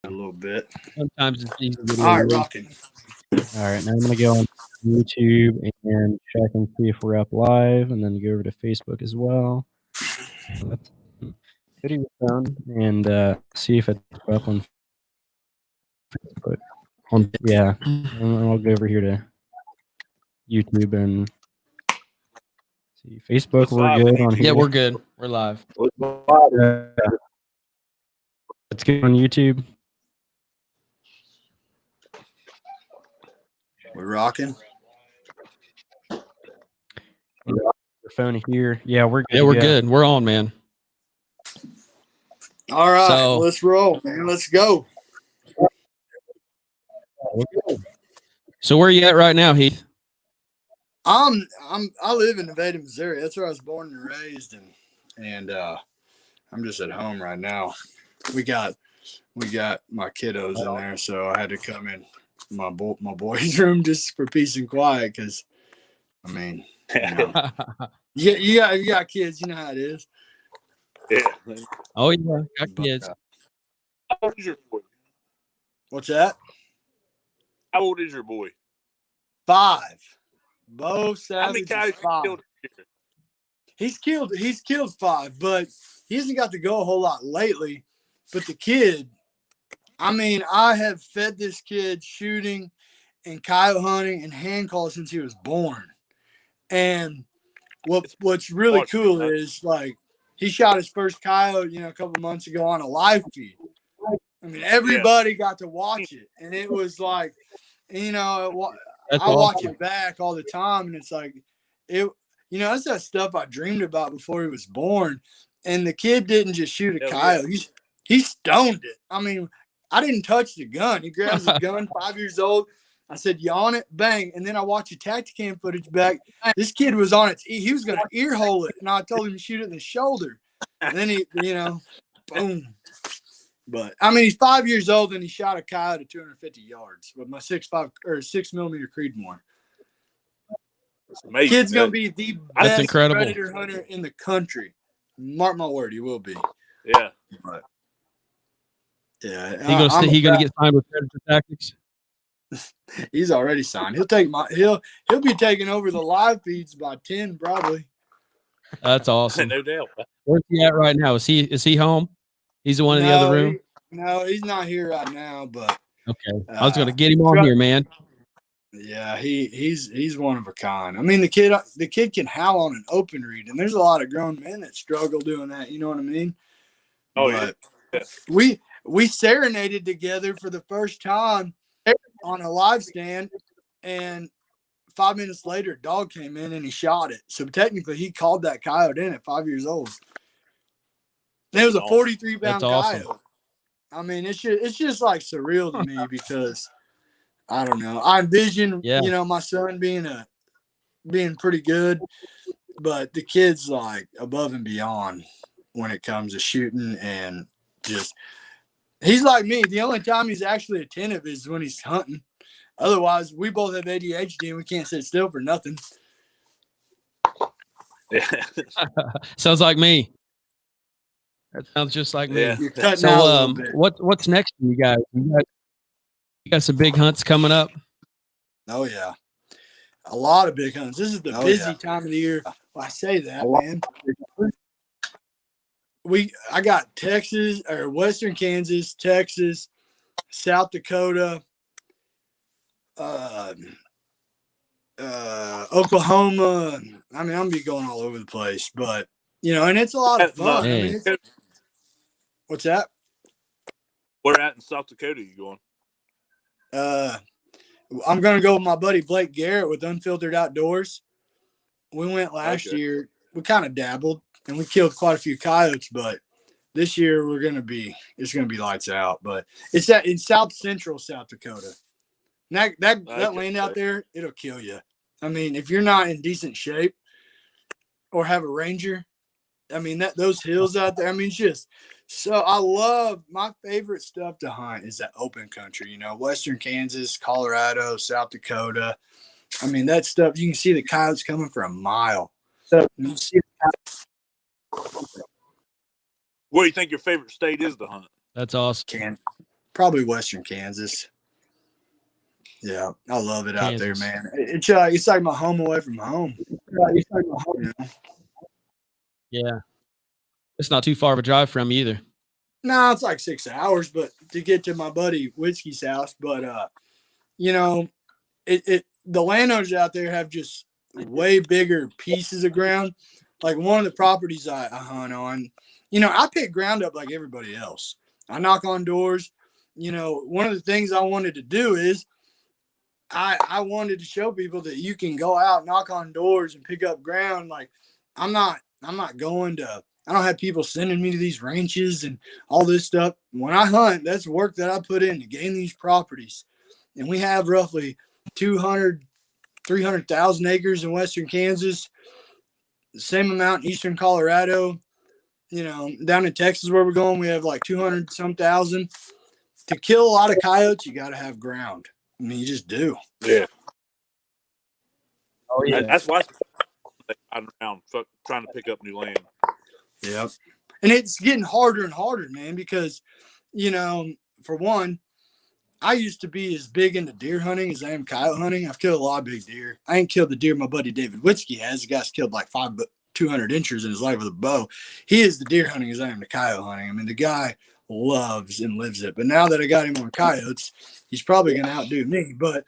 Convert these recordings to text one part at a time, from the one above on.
a little bit. Sometimes it's easy to get a All little right, loose. rocking. All right, now I'm going to go on YouTube and check and see if we're up live, and then go over to Facebook as well. Let's video phone and see if it's up on Facebook. Yeah, and I'll go over here to YouTube and see Facebook. What's We're live on good on YouTube? here. Yeah, we're good. We're live. Let's get on YouTube. We're rocking. Your phone here. Yeah, we're good. Yeah, we're good. We're on, man. All right, So- let's roll, man. Let's go. So where are you at right now, Heath? I live in Nevada, Missouri. That's where I was born and raised, and I'm just at home right now. We got my kiddos in there, so I had to come in my boys' room just for peace and quiet. Because I mean, you got kids, you know how it is. Yeah. Oh yeah, got kids. How old is your boy? What's that? How old is your boy? 5. Bo How many Savage is coyotes 5. killed this year? He's killed 5, but he hasn't got to go a whole lot lately. But the kid, I mean, I have fed this kid shooting and coyote hunting and hand calls since he was born. And what's really cool is, like, he shot his first coyote, a couple months ago on a live feed. I mean, everybody got to watch it, and it was like, I watch it back all the time, and it's like, that's that stuff I dreamed about before he was born. And the kid didn't just shoot a coyote; he stoned it. I mean, I didn't touch the gun. He grabs the gun, 5 years old. I said, "You on it?" Bang! And then I watched the Tacticam footage back. This kid was on its he was going to ear hole it, and I told him to shoot it in the shoulder. And then he, boom. But I mean, he's 5 years old and he shot a coyote at 250 yards with my 6.5 or 6mm Creedmoor. Kid's gonna be the best predator hunter in the country. Mark my word, he will be. Yeah. But, yeah. He gonna get signed with Predator Tactics? He's already signed. He'll be taking over the live feeds by 10 probably. That's awesome. No doubt. Where's he at right now? Is he home? He's the one in the other room? No, he's not here right now, but okay. I was gonna get him on here, man. Yeah, he's one of a kind. I mean, the kid can howl on an open read, and there's a lot of grown men that struggle doing that. You know what I mean? Oh, but yeah. We serenaded together for the first time on a live stand, and 5 minutes later, a dog came in and he shot it. So technically, he called that coyote in at 5 years old. And it was a 43-pound coyote. Awesome. I mean, it's just like surreal to me because I don't know. I envision my son being pretty good, but the kid's like above and beyond when it comes to shooting, and just he's like me. The only time he's actually attentive is when he's hunting. Otherwise, we both have ADHD and we can't sit still for nothing. Yeah. Sounds like me. That sounds just like me. Yeah. So, what's next for you guys? You got some big hunts coming up. Oh yeah, a lot of big hunts. This is the busy time of the year. Well, I say that, man. I got Texas or Western Kansas, Texas, South Dakota, Oklahoma. I mean, I'm gonna be going all over the place, but and it's a lot of fun. I mean, what's that? Where at in South Dakota are you going? I'm gonna go with my buddy Blake Garrett with Unfiltered Outdoors. We went last year. We kind of dabbled and we killed quite a few coyotes, but this year it's gonna be lights out. But it's in South Central South Dakota. And that land out there, it'll kill you. I mean, if you're not in decent shape or have a ranger, I mean those hills out there. I mean, so I love my favorite stuff to hunt is that open country. Western Kansas, Colorado, South Dakota. I mean that stuff. You can see the coyotes coming for a mile. So you see. What do you think your favorite state is to hunt? That's awesome. probably Western Kansas. Yeah, I love it out there, Kansas. man. It's like my home away from home. It's like my home. You know? Yeah. It's not too far of a drive from you either. No, it's like 6 hours, but to get to my buddy Whiskey's house. But you know, the landowners out there have just way bigger pieces of ground. Like one of the properties I hunt on, you know, I pick ground up like everybody else. I knock on doors. You know, one of the things I wanted to do is I wanted to show people that you can go out, knock on doors, and pick up ground. Like I'm not going to. I don't have people sending me to these ranches and all this stuff. When I hunt, that's work that I put in to gain these properties. And we have roughly 200, 300,000 acres in Western Kansas, the same amount in Eastern Colorado. You know, down in Texas where we're going, we have like 200 some thousand. To kill a lot of coyotes, you got to have ground. I mean, you just do. Yeah. Oh, yeah. That's why I'm around trying to pick up new land. Yep. And it's getting harder and harder, man, because, you know, for one, I used to be as big into deer hunting as I am coyote hunting. I've killed a lot of big deer. I ain't killed the deer my buddy David Witzke has. The guy's killed like 200 inches in his life with a bow. He is the deer hunting as I am the coyote hunting. I mean, the guy loves and lives it. But now that I got him on coyotes, he's probably going to outdo me. But,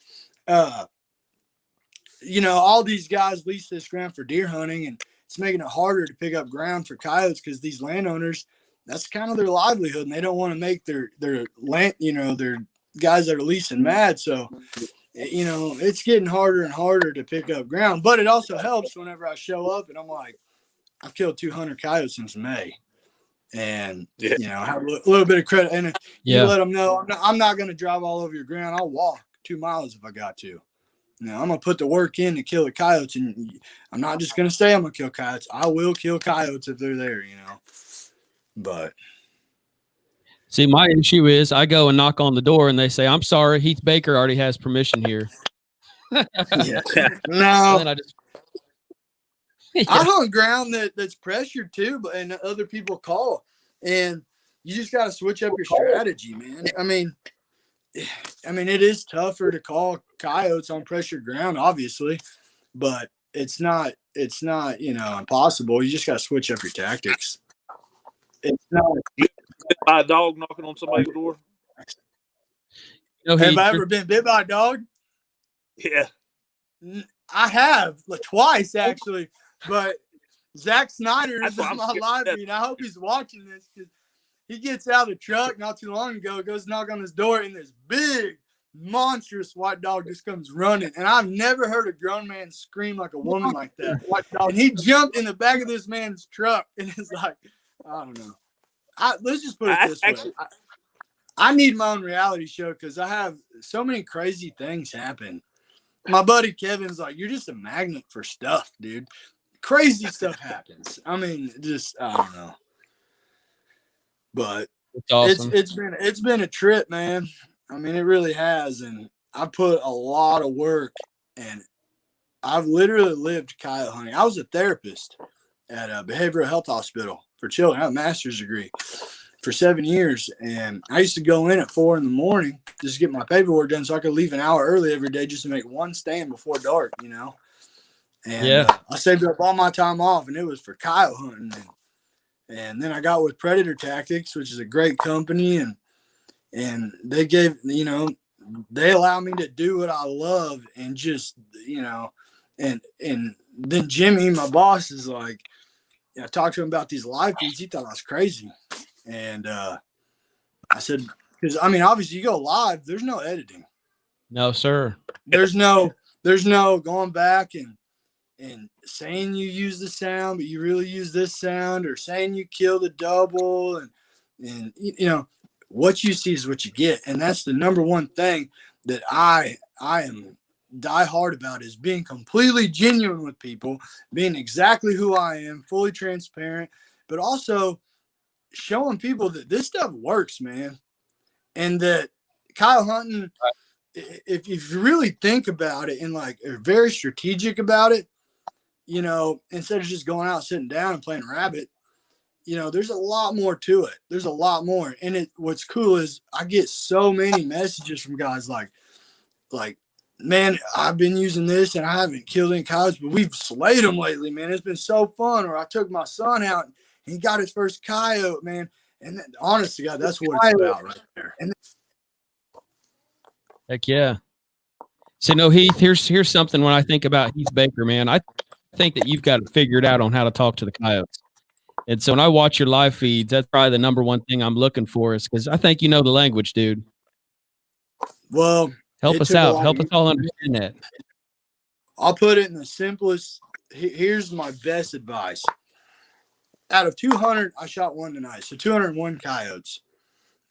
you know, all these guys lease this ground for deer hunting, and it's making it harder to pick up ground for coyotes because these landowners, that's kind of their livelihood, and they don't want to make their land, you know, their guys that are leasing mad. So, you know, it's getting harder and harder to pick up ground. But it also helps whenever I show up and I'm like, I've killed 200 coyotes since May. And, you know, have a little bit of credit. And you let them know, I'm not going to drive all over your ground. I'll walk 2 miles if I got to. You know, I'm going to put the work in to kill the coyotes. And I'm not just going to say I'm going to kill coyotes. I will kill coyotes if they're there, you know. But. See, my issue is I go and knock on the door and they say, I'm sorry, Heath Baker already has permission here. Yeah. No. And then I hunt ground that's pressured too, but and other people call. And you just got to switch up your strategy, man. I mean, it is tougher to call coyotes on pressured ground, obviously, but it's not, you know, impossible. You just got to switch up your tactics. It's not. Bit by a dog knocking on somebody's door? Have I ever been bit by a dog? Yeah. I have, like, twice actually, but Zach Snyder is on my live feed. I hope he's watching this because he gets out of the truck not too long ago, goes knock on his door, and this big, monstrous white dog just comes running. And I've never heard a grown man scream like a woman like that. And he jumped in the back of this man's truck, and it's like, I don't know. Let's just put it this way. I need my own reality show because I have so many crazy things happen. My buddy Kevin's like, you're just a magnet for stuff, dude. Crazy stuff happens. I mean, just, I don't know. But it's awesome. It's been a trip, man. I mean, it really has. And I put a lot of work, and I've literally lived coyote hunting. I was a therapist at a behavioral health hospital for children. I have a master's degree for 7 years. And I used to go in at 4 a.m. just to get my paperwork done so I could leave an hour early every day just to make one stand before dark, you know. And I saved up all my time off, and it was for coyote hunting. And then I got with Predator Tactics, which is a great company, and they gave, you know, they allow me to do what I love, and just, you know, and then Jimmy, my boss, is like, I talked to him about these live feeds. He thought I was crazy. And I said, because, I mean, obviously you go live, there's no editing. No, sir. There's no going back and saying you use the sound, but you really use this sound, or saying you kill the double. And you know, what you see is what you get. And that's the number one thing that I am die hard about, is being completely genuine with people, being exactly who I am, fully transparent, but also showing people that this stuff works, man. And that coyote hunting, if you really think about it and like are very strategic about it, you know, instead of just going out, sitting down and playing rabbit, there's a lot more to it. There's a lot more. And what's cool is I get so many messages from guys like, man, I've been using this and I haven't killed any coyotes, but we've slayed them lately, man. It's been so fun. Or I took my son out and he got his first coyote, man. And honest to God, that's what it's about right there. And Heck yeah. So, no, Heath, here's something when I think about Heath Baker, man. I think that you've got it figured out on how to talk to the coyotes. And so when I watch your live feeds, that's probably the number one thing I'm looking for, is because I think you know the language, dude. Well, help us out. Help us all understand that. I'll put it in the simplest. Here's my best advice. Out of 200, I shot one tonight. So 201 coyotes.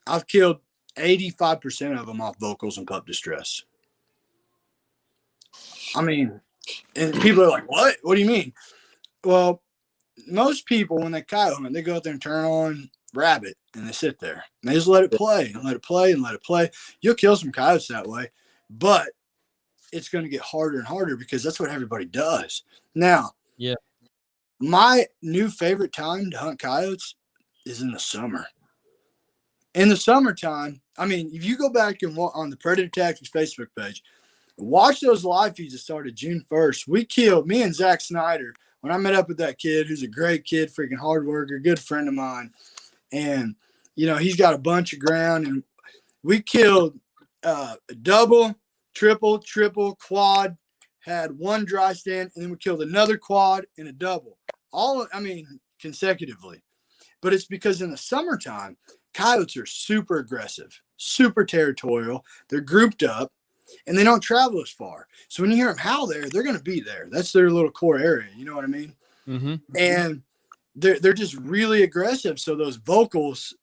I've killed 85% of them off vocals and pup distress. I mean, and people are like, what? What do you mean? Well, most people, when they coyote hunt, they go out there and turn on rabbit and they sit there. And they just let it play and let it play and let it play. You'll kill some coyotes that way, but it's going to get harder and harder because that's what everybody does. Now, yeah, my new favorite time to hunt coyotes is in the summer. In the summertime, I mean, if you go back and on the Predator Tactics Facebook page, watch those live feeds that started June 1st. We killed, me and Zach Snyder, when I met up with that kid, who's a great kid, freaking hard worker, good friend of mine. And, he's got a bunch of ground. And we killed a double, triple, quad, had one dry stand, and then we killed another quad and a double. Consecutively. But it's because in the summertime, coyotes are super aggressive, super territorial. They're grouped up. And they don't travel as far. So when you hear them howl there, they're going to be there. That's their little core area. You know what I mean? Mm-hmm. And they're just really aggressive. So those vocals,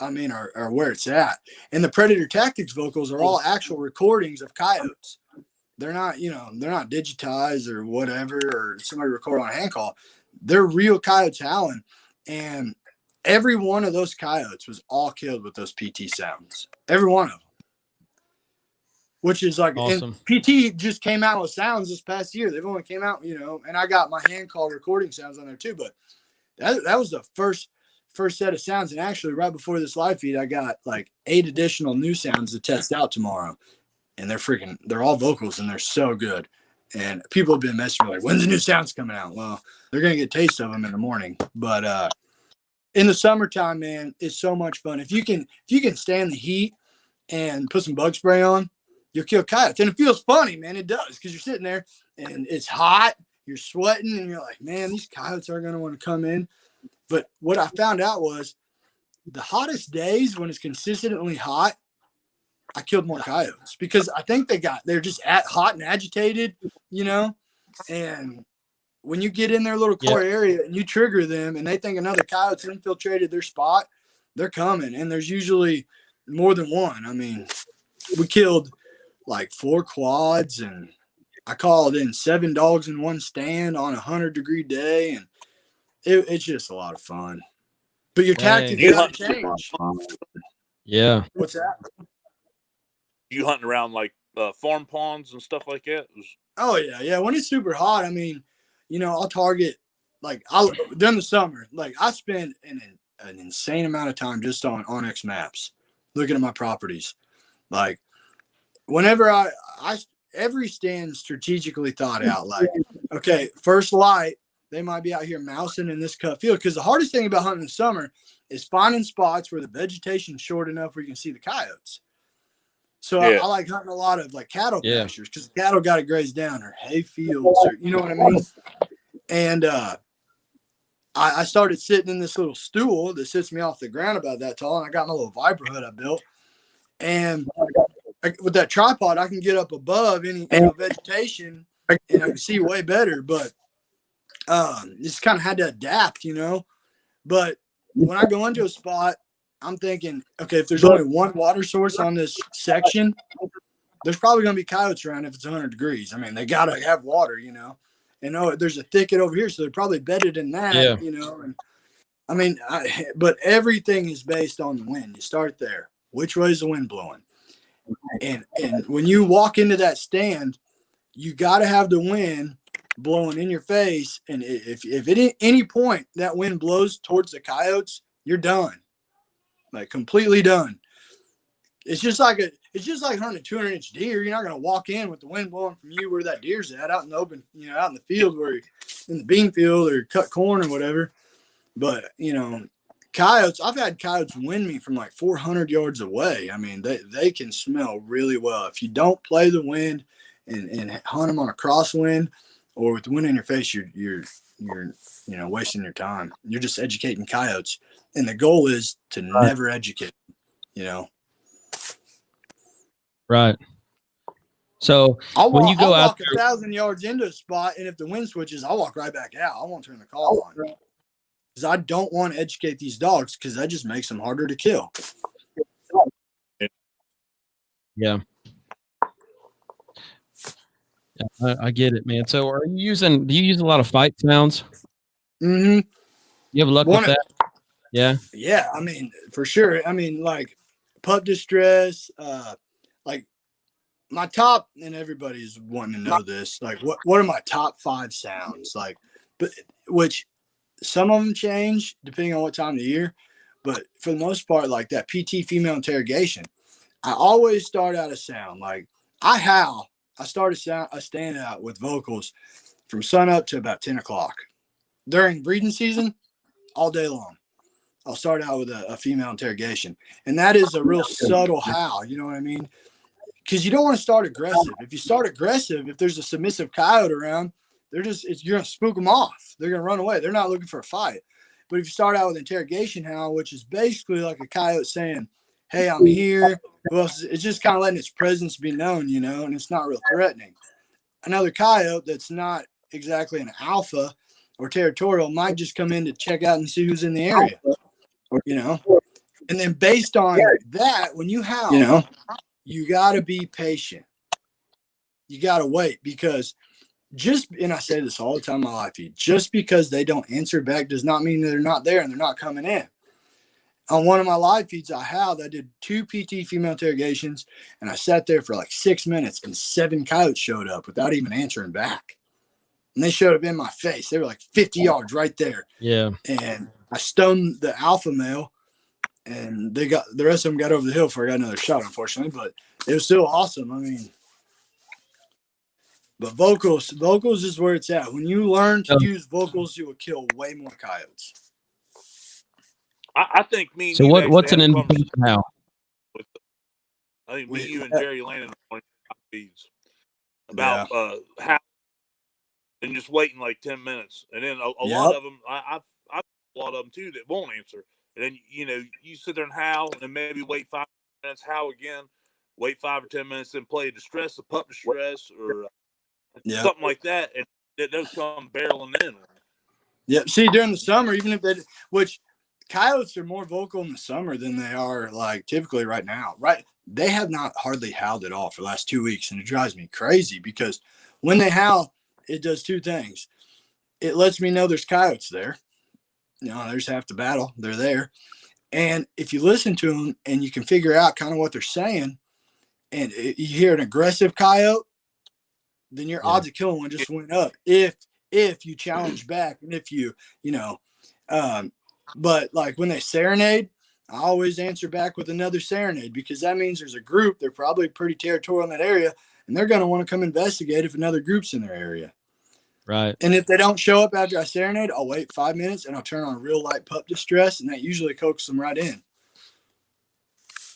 are where it's at. And the Predator Tactics vocals are all actual recordings of coyotes. They're not, they're not digitized or whatever, or somebody record on a hand call. They're real coyotes howling. And every one of those coyotes was all killed with those PT sounds. Every one of them. Which is like, awesome. And PT just came out with sounds this past year. They've only came out, and I got my hand call recording sounds on there too. But that was the first set of sounds. And actually, right before this live feed, I got like 8 additional new sounds to test out tomorrow. And they're all vocals and they're so good. And people have been messaging me like, when's the new sounds coming out? Well, they're going to get a taste of them in the morning. But in the summertime, man, it's so much fun. If you can stand the heat and put some bug spray on, you'll kill coyotes. And it feels funny, man. It does, because you're sitting there and it's hot, you're sweating, and you're like, man, these coyotes are going to want to come in. But what I found out was the hottest days when it's consistently hot, I killed more coyotes because I think they're just hot and agitated, and when you get in their little core area and you trigger them and they think another coyote's infiltrated their spot, they're coming. And there's usually more than one. We killed like 4 quads, and I called in 7 dogs in one stand on a 100-degree day, and it's just a lot of fun. But your tactics gotta change. Yeah. What's that? You hunting around like farm ponds and stuff like that? Oh yeah. When it's super hot, I'll target during the summer. Like I spend an insane amount of time just on Onyx maps, looking at my properties. Like whenever every stand strategically thought out, like, okay, first light, they might be out here mousing in this cut field. Because the hardest thing about hunting in the summer is finding spots where the vegetation's short enough where you can see the coyotes. So I like hunting a lot of like cattle pastures because the cattle got to graze down, or hay fields, or you know what I mean? And I started sitting in this little stool that sits me off the ground about that tall, and I got my little Viper hood I built. And with that tripod, I can get up above any vegetation and I can see way better. But just kind of had to adapt, But when I go into a spot, I'm thinking, okay, if there's only one water source on this section, there's probably going to be coyotes around if it's 100 degrees. They got to have water, And there's a thicket over here, so they're probably bedded in that, And but everything is based on the wind. You start there. Which way is the wind blowing? And when you walk into that stand, you got to have the wind blowing in your face, and if at any point that wind blows towards the coyotes, you're done, like completely done. It's just like hunting a 200-inch deer. You're not gonna walk in with the wind blowing from you where that deer's at, out in the open, out in the field where in the bean field or cut corn or whatever. But coyotes, I've had coyotes win me from like 400 yards away. I mean, they can smell really well. If you don't play the wind and hunt them on a crosswind or with the wind in your face, you're wasting your time. You're just educating coyotes, and the goal is to never educate. Right. So when you go out there, 1,000 yards into a spot, and if the wind switches, I'll walk right back out. I won't turn the call on because I don't want to educate these dogs because that just makes them harder to kill. Yeah. I get it, man. So do you use a lot of fight sounds? Mm-hmm. You have luck with that? Yeah. Yeah. I mean, for sure. I mean, like pup distress, like my top, and everybody's wanting to know this, like what are my top 5 sounds? Like, but which some of them change depending on what time of the year, but for the most part, like that PT female interrogation, I always start out a sound. Like I howl. I start a standout with vocals from sun up to about 10 o'clock. During breeding season, all day long, I'll start out with a female interrogation. And that is a real subtle howl, you know what I mean? Because you don't want to start aggressive. If you start aggressive, if there's a submissive coyote around, you're going to spook them off. They're going to run away. They're not looking for a fight. But if you start out with interrogation howl, which is basically like a coyote saying, hey, I'm here. Well, it's just kind of letting its presence be known, and it's not real threatening. Another coyote that's not exactly an alpha or territorial might just come in to check out and see who's in the area, And then based on that, when you howl, you got to be patient. You got to wait because and I say this all the time in my life, just because they don't answer back does not mean they're not there and they're not coming in. On one of my live feeds, I did 2 PT female interrogations, and I sat there for like 6 minutes, and 7 coyotes showed up without even answering back. And they showed up in my face. They were like 50 yards right there. Yeah. And I stoned the alpha male, and the rest of them got over the hill before I got another shot, unfortunately. But it was still awesome. I mean, but vocals is where it's at. When you learn to use vocals, you will kill way more coyotes. I think me. So what's an invitation howl? I think me, you, and Jerry Landon on feeds about how and just waiting like 10 minutes, and then a lot of them, I've a lot of them too that won't answer, and then you sit there and howl, and maybe wait 5 minutes, howl again, wait 5 or 10 minutes, then play a pup distress, or something like that, and they'll come barreling in. Yeah. See, during the summer, even if which coyotes are more vocal in the summer than they are like typically right now. Right. They have not hardly howled at all for the last 2 weeks. And it drives me crazy because when they howl, it does 2 things. It lets me know there's coyotes there. There's half the battle. They're there. And if you listen to them and you can figure out kind of what they're saying, and you hear an aggressive coyote, then your odds of killing one just went up. If you challenge back, and if but like when they serenade, I always answer back with another serenade because that means there's a group. They're probably pretty territorial in that area, and they're going to want to come investigate if another group's in their area. Right. And if they don't show up after I serenade, I'll wait 5 minutes and I'll turn on real light pup distress, and that usually coaxes them right in.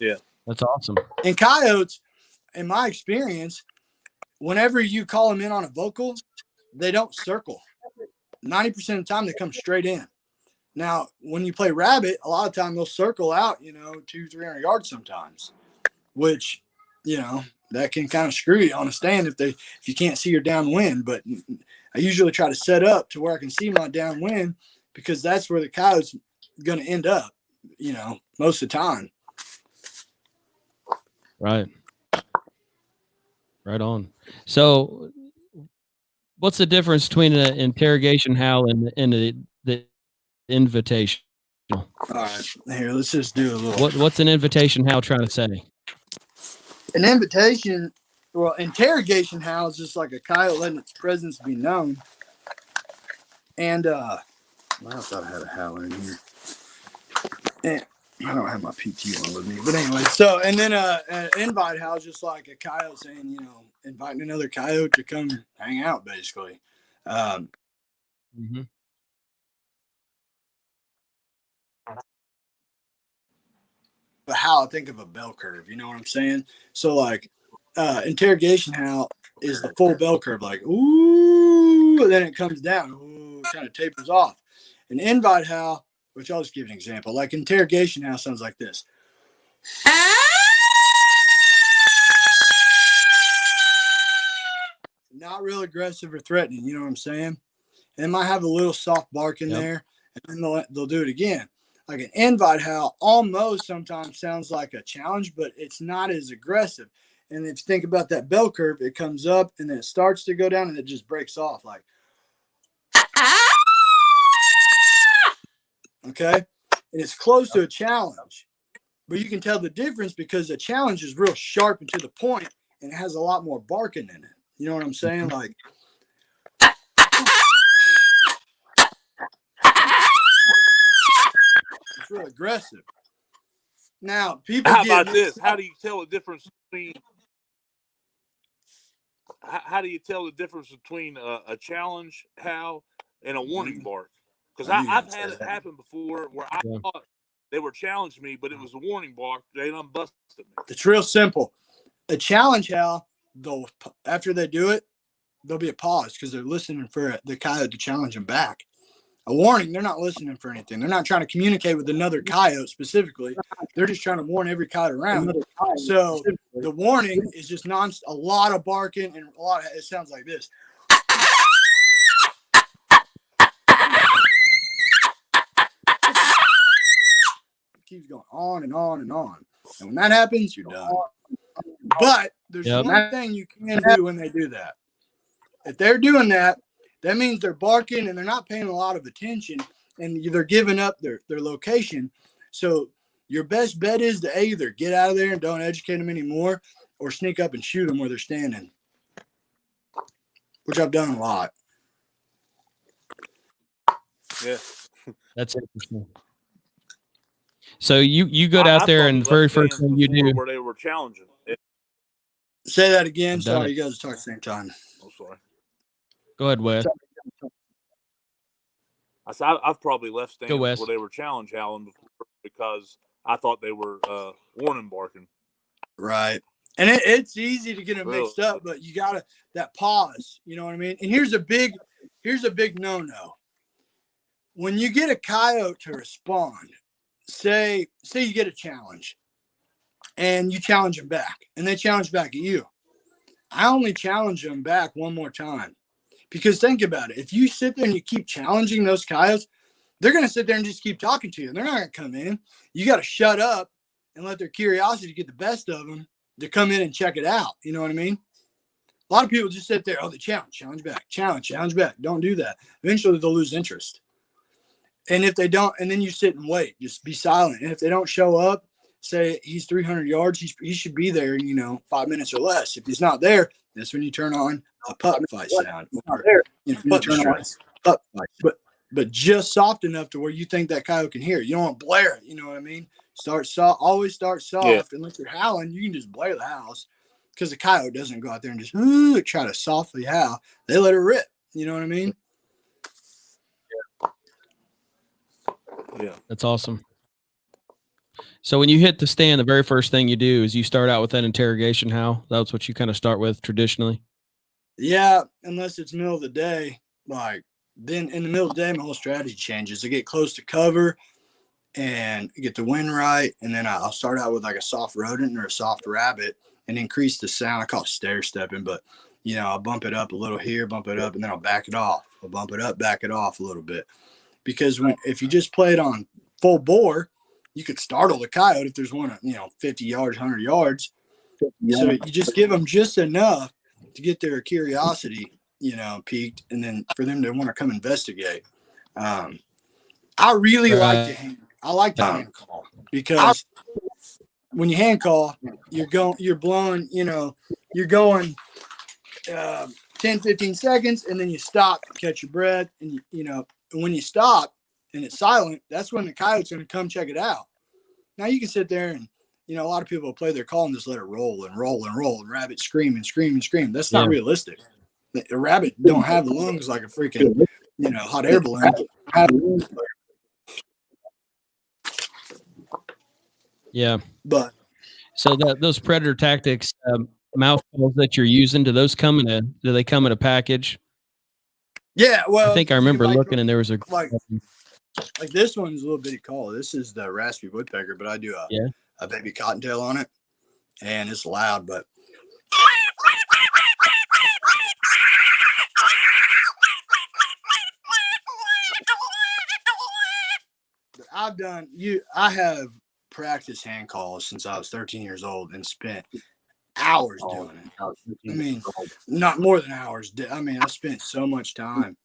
Yeah. That's awesome. And coyotes, in my experience, whenever you call them in on a vocal, they don't circle. 90% of the time, they come straight in. Now, when you play rabbit, a lot of time they'll circle out, 200-300 yards sometimes, which, that can kind of screw you on a stand if you can't see your downwind. But I usually try to set up to where I can see my downwind because that's where the coyote's going to end up, most of the time. Right. Right on. So what's the difference between an interrogation howl and the invitation? All right, here, let's just do a little. What's an invitation howl trying to say? Interrogation howl is just like a coyote letting its presence be known. And I thought I had a howler in here. And I don't have my PT one with me, but anyway. So and then an invite howl is just like a coyote saying, you know, inviting another coyote to come hang out, basically. Mm-hmm. But how I think of a bell curve, you know what I'm saying? So like interrogation howl is the full bell curve, like ooh, and then it comes down, ooh, kind of tapers off. An invite howl, which I'll just give an example, like interrogation howl sounds like this. Not real aggressive or threatening, you know what I'm saying? And it might have a little soft bark in there, and then they'll do it again. Like an invite howl almost sometimes sounds like a challenge, but it's not as aggressive. And if you think about that bell curve, it comes up and then it starts to go down and it just breaks off like, okay? And it's close to a challenge, but you can tell the difference because the challenge is real sharp and to the point and it has a lot more barking in it. You know what I'm saying? Like, it's real aggressive. Now, people How get about this? How do you tell the difference between a challenge howl and a warning bark? Because I've had it happen before where I thought they were challenging me, but it was a warning bark. They done busted me. It's real simple. A challenge howl, they'll after they do it, there'll be a pause because they're listening for the coyote to challenge them back. A warning, they're not listening for anything. They're not trying to communicate with another coyote specifically. They're just trying to warn every coyote around. So the warning is just a lot of barking and it sounds like this. It keeps going on and on and on. And when that happens, you're done. But there's one thing you can do when they do that. If they're doing that, that means they're barking and they're not paying a lot of attention and they're giving up their location. So your best bet is to either get out of there and don't educate them anymore or sneak up and shoot them where they're standing, which I've done a lot. Yeah. That's interesting. So you go out there and the very first thing you do where they were challenging. Say that again. Sorry, you guys are talking at the same time. Oh, sorry. Go ahead, Wes. I've probably left stands where they were challenge howling before because I thought they were warning barking. Right. And it's easy to get them mixed up, but you got to that pause. You know what I mean? And here's a big no-no. When you get a coyote to respond, say you get a challenge and you challenge them back and they challenge back at you. I only challenge them back one more time. Because think about it. If you sit there and you keep challenging those coyotes, they're going to sit there and just keep talking to you. They're not going to come in. You got to shut up and let their curiosity get the best of them to come in and check it out. You know what I mean? A lot of people just sit there. Oh, they challenge back, challenge back. Don't do that. Eventually, they'll lose interest. And if they don't, and then you sit and wait. Just be silent. And if they don't show up, say he's 300 yards, he should be there in, 5 minutes or less. If he's not there, that's when you turn on a pup fight sound. Or, pup fight. But just soft enough to where you think that coyote can hear. You don't want to blare it. You know what I mean? Start soft. Always start soft. Yeah. Unless you're howling, you can just blare the house because the coyote doesn't go out there and just try to softly howl. They let it rip. You know what I mean? Yeah. That's awesome. So when you hit the stand, the very first thing you do is you start out with that interrogation howl. That's what you kind of start with traditionally. Yeah, unless it's middle of the day. Like then in the middle of the day, my whole strategy changes. I get close to cover and get the wind right, and then I'll start out with like a soft rodent or a soft rabbit and increase the sound. I call it stair stepping, but I'll bump it up a little here, bump it up, and then I'll back it off. I'll bump it up, back it off a little bit. Because if you just play it on full bore, you could startle the coyote if there's one at 50 yards, 100 yards. So you just give them just enough to get their curiosity, piqued, and then for them to want to come investigate. I really like to hand call because when you hand call, you're going 10 10, 15 seconds, and then you stop, catch your breath, and and when you stop and it's silent, that's when the coyote's going to come check it out. Now you can sit there and a lot of people will play their call and just let it roll and roll and roll, and rabbit scream and scream and scream. That's not realistic. A rabbit don't have lungs like a freaking hot air balloon. Yeah, but so those predator tactics, mouth calls that you're using, do they come in a package? Yeah, well, I think I remember looking, and there was like this one's a little bitty call. This is the raspy woodpecker, but I do a baby cottontail on it, and it's loud, but I have practiced hand calls since I was 13 years old and spent hours doing it. I mean, not more than hours. I mean, I spent so much time,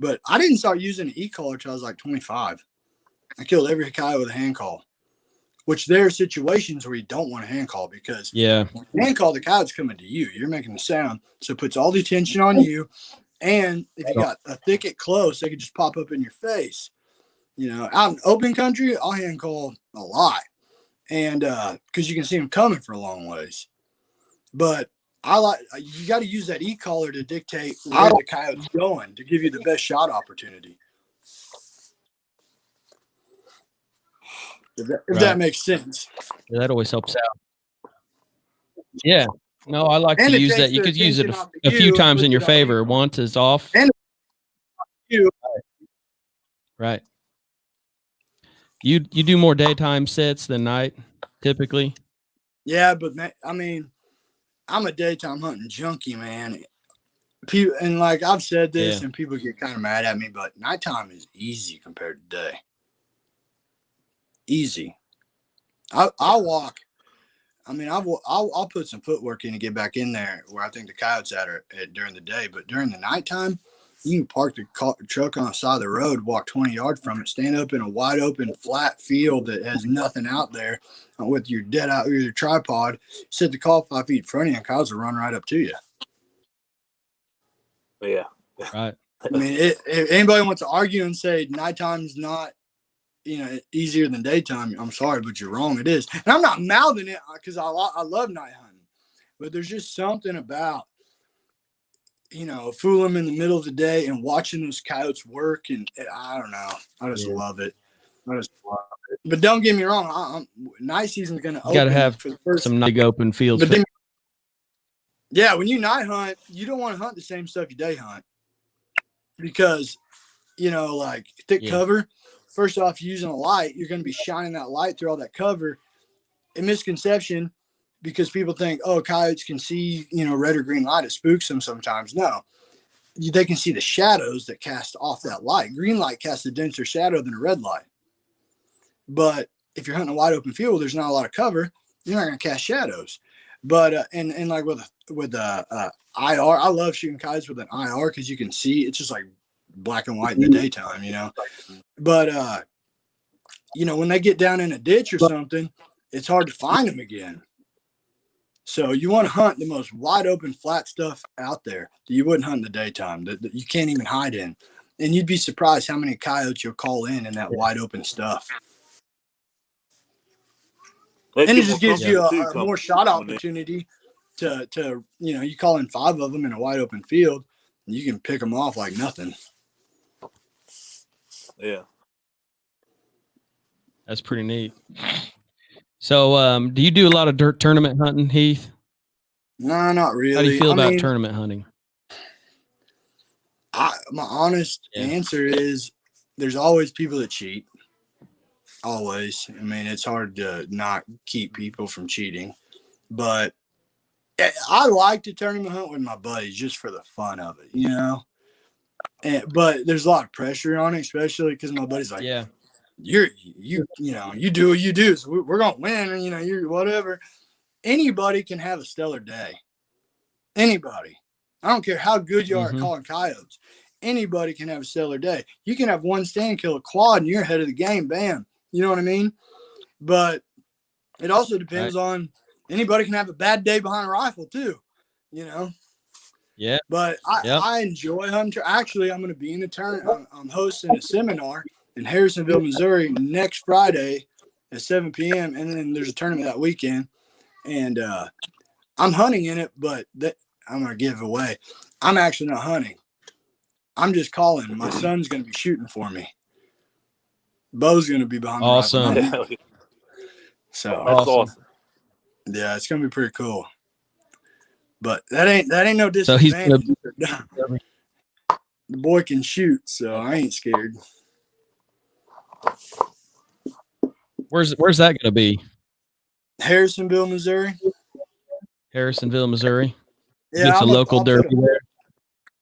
but I didn't start using an e-collar until I was like 25. I killed every coyote with a hand call, which there are situations where you don't want a hand call because when you hand call, the coyote's coming to you. You're making the sound, so it puts all the attention on you. And if you got a thicket close, they could just pop up in your face. Out in open country, I'll hand call a lot, and because you can see them coming for a long ways. But you got to use that e-collar to dictate where the coyote's going to give you the best shot opportunity. If that makes sense. Yeah, that always helps out. Yeah. No, I like to use that. You could use it a few times in your favor. Once is off. And right. You do more daytime sets than night, typically. Yeah, but I mean, I'm a daytime hunting junkie, man. People, and like I've said this, and people get kind of mad at me, but nighttime is easy compared to day. Easy. I'll walk. I mean, I'll put some footwork in to get back in there where I think the coyotes at during the day, but during the nighttime, you can park the truck on the side of the road, walk 20 yards from it, stand up in a wide open flat field that has nothing out there with your dead out your tripod, set the call 5 feet in front of you, and coyotes will run right up to you. Yeah. Right. I mean, if anybody wants to argue and say nighttime's not, easier than daytime, I'm sorry, but you're wrong. It is. And I'm not mouthing it because I love night hunting, but there's just something about, fool them in the middle of the day and watching those coyotes work. And I don't know. I just love it. But don't get me wrong. Night season's going to open. Got to have for the first, some night open fields. But then, when you night hunt, you don't want to hunt the same stuff you day hunt because, like thick cover. First off, using a light, you're going to be shining that light through all that cover. A misconception because people think, oh, coyotes can see, red or green light. It spooks them sometimes. No, they can see the shadows that cast off that light. Green light casts a denser shadow than a red light. But if you're hunting a wide open field, there's not a lot of cover. You're not going to cast shadows. But and like with IR, I love shooting coyotes with an IR because you can see it's just like black and white in the daytime, But when they get down in a ditch or something, it's hard to find them again. So you want to hunt the most wide open flat stuff out there that you wouldn't hunt in the daytime that you can't even hide in. And you'd be surprised how many coyotes you'll call in that wide open stuff. And it just gives you a more shot opportunity to you call in 5 of them in a wide open field and you can pick them off like nothing. Yeah. That's pretty neat. So, do you do a lot of tournament hunting, Heath? No, not really. How do you feel about tournament hunting? My honest answer is there's always people that cheat. Always. I mean, it's hard to not keep people from cheating. But I like to tournament hunt with my buddies just for the fun of it, but there's a lot of pressure on it, especially because my buddy's like, you do what you do, so we're gonna win, and you're whatever. Anybody can have a stellar day. Anybody. I don't care how good you are at calling coyotes. Anybody can have a stellar day. You can have one stand, kill a quad, and you're ahead of the game. Bam. You know what I mean? But it also depends on anybody can have a bad day behind a rifle too. Yeah. But I enjoy hunting. Actually, I'm going to be in the tournament. I'm hosting a seminar in Harrisonville, Missouri next Friday at 7 p.m. And then there's a tournament that weekend. And I'm hunting in it, but I'm going to give away. I'm actually not hunting. I'm just calling. My son's going to be shooting for me. Bo's going to be behind the rifle. So that's awesome. Yeah, it's going to be pretty cool. But that ain't no disadvantage. The boy can shoot, so I ain't scared. Where's that going to be? Harrisonville, Missouri. Harrisonville, Missouri. Yeah, it's a local derby there.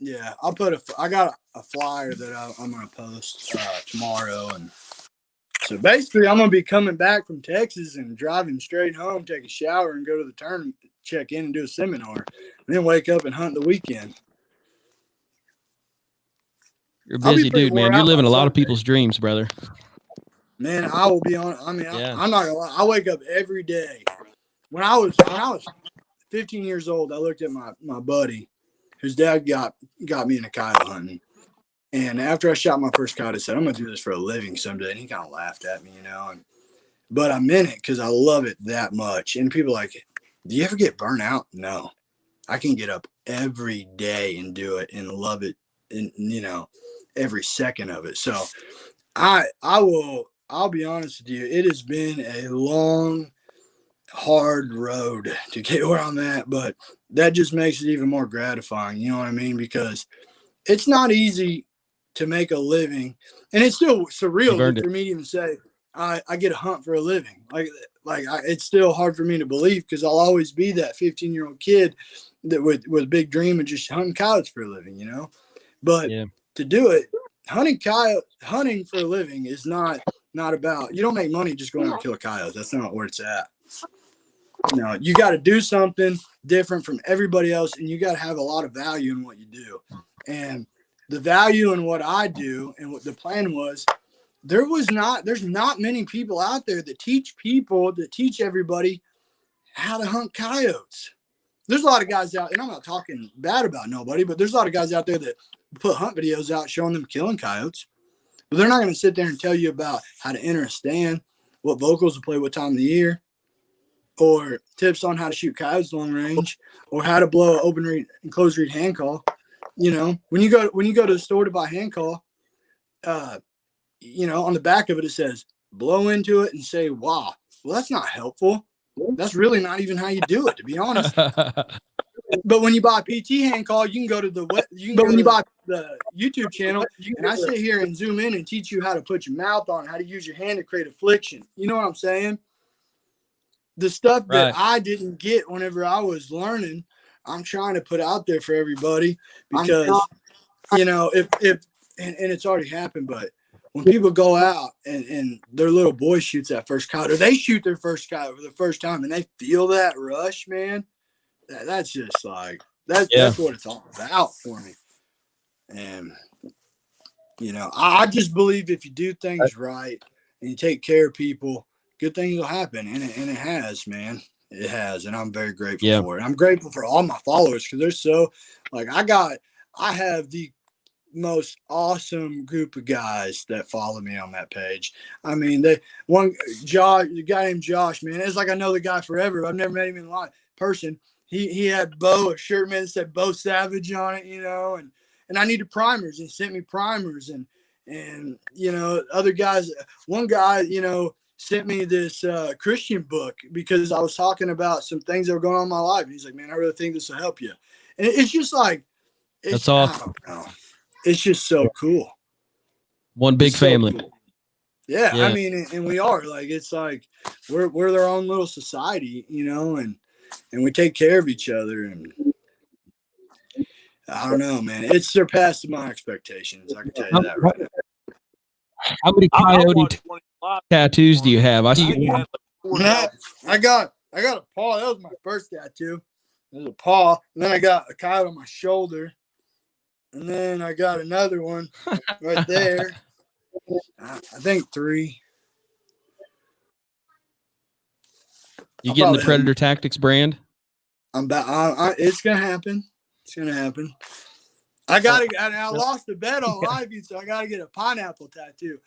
Yeah, I got a flyer that I'm gonna post tomorrow, and so basically I'm gonna be coming back from Texas and driving straight home, take a shower, and go to the tournament, check in, and do a seminar, and then wake up and hunt the weekend. You're a busy dude, man. You're living a lot of people's dreams, brother. Man, I will be on. I mean, yeah. I'm not gonna lie. I wake up every day. When I was 15 years old, I looked at my buddy, whose dad got me into coyote hunting. And after I shot my first coyote, I said, I'm going to do this for a living someday. And he kind of laughed at me, but I meant it because I love it that much. And people are like, do you ever get burnt out? No. I can get up every day and do it and love it, and every second of it. So I'll be honest with you. It has been a long, hard road to get where I'm at, but that just makes it even more gratifying. You know what I mean? Because it's not easy to make a living, and it's still surreal for me to even say I get to hunt for a living. It's still hard for me to believe, because I'll always be that 15-year-old kid that with a big dream of just hunting coyotes for a living, But to do it, hunting for a living is not about, you don't make money just going out and kill a coyote. That's not where it's at. You got to do something different from everybody else, and you got to have a lot of value in what you do. And the value in what I do, and what the plan was, there's not many people out there that teach everybody how to hunt coyotes. There's a lot of guys out, and I'm not talking bad about nobody, but there's a lot of guys out there that put hunt videos out showing them killing coyotes. But they're not going to sit there and tell you about how to enter a stand, what vocals to play, what time of the year, or tips on how to shoot coyotes long range, or how to blow an open reed and closed reed hand call. When you go to the store to buy hand call, on the back of it says blow into it and say wow. Well, that's not helpful. That's really not even how you do it, to be honest. But when you buy a PT hand call, you can go to when you buy the YouTube channel, and I sit here and zoom in and teach you how to put your mouth on, how to use your hand to create a fliction. You know what I'm saying? The stuff that I didn't get whenever I was learning, I'm trying to put out there for everybody, because, if it's already happened, but when people go out and their little boy shoots that first coyote, or they shoot their first coyote for the first time, and they feel that rush, man, that's just like, that's what it's all about for me. And, I just believe if you do things right and you take care of people, good things will happen. And it has, man. It has. And I'm very grateful for it. I'm grateful for all my followers, because they're so, I have the most awesome group of guys that follow me on that page. I mean, the guy named Josh, man, it's like I know the guy forever. I've never met him in person. He had a shirt, man, that said Bo Savage on it, and I needed primers, and he sent me primers, and other guys. One guy, sent me this Christian book, because I was talking about some things that were going on in my life, and he's like, man, I really think this will help you. And it's just like, that's awesome. I don't know. It's just so cool. One big family. So cool. Yeah, I mean, and we are, it's like we're their own little society, and we take care of each other, and I don't know, man. It's surpassed my expectations. I can tell you that right now. How many coyote tattoos do you have? I see. I got a paw. That was my first tattoo. There's a paw, and then I got a coyote on my shoulder. And then I got another one right there. I think 3. You getting the Predator Tactics brand? It's gonna happen. It's gonna happen. I lost the bet on live feed, so I gotta get a pineapple tattoo.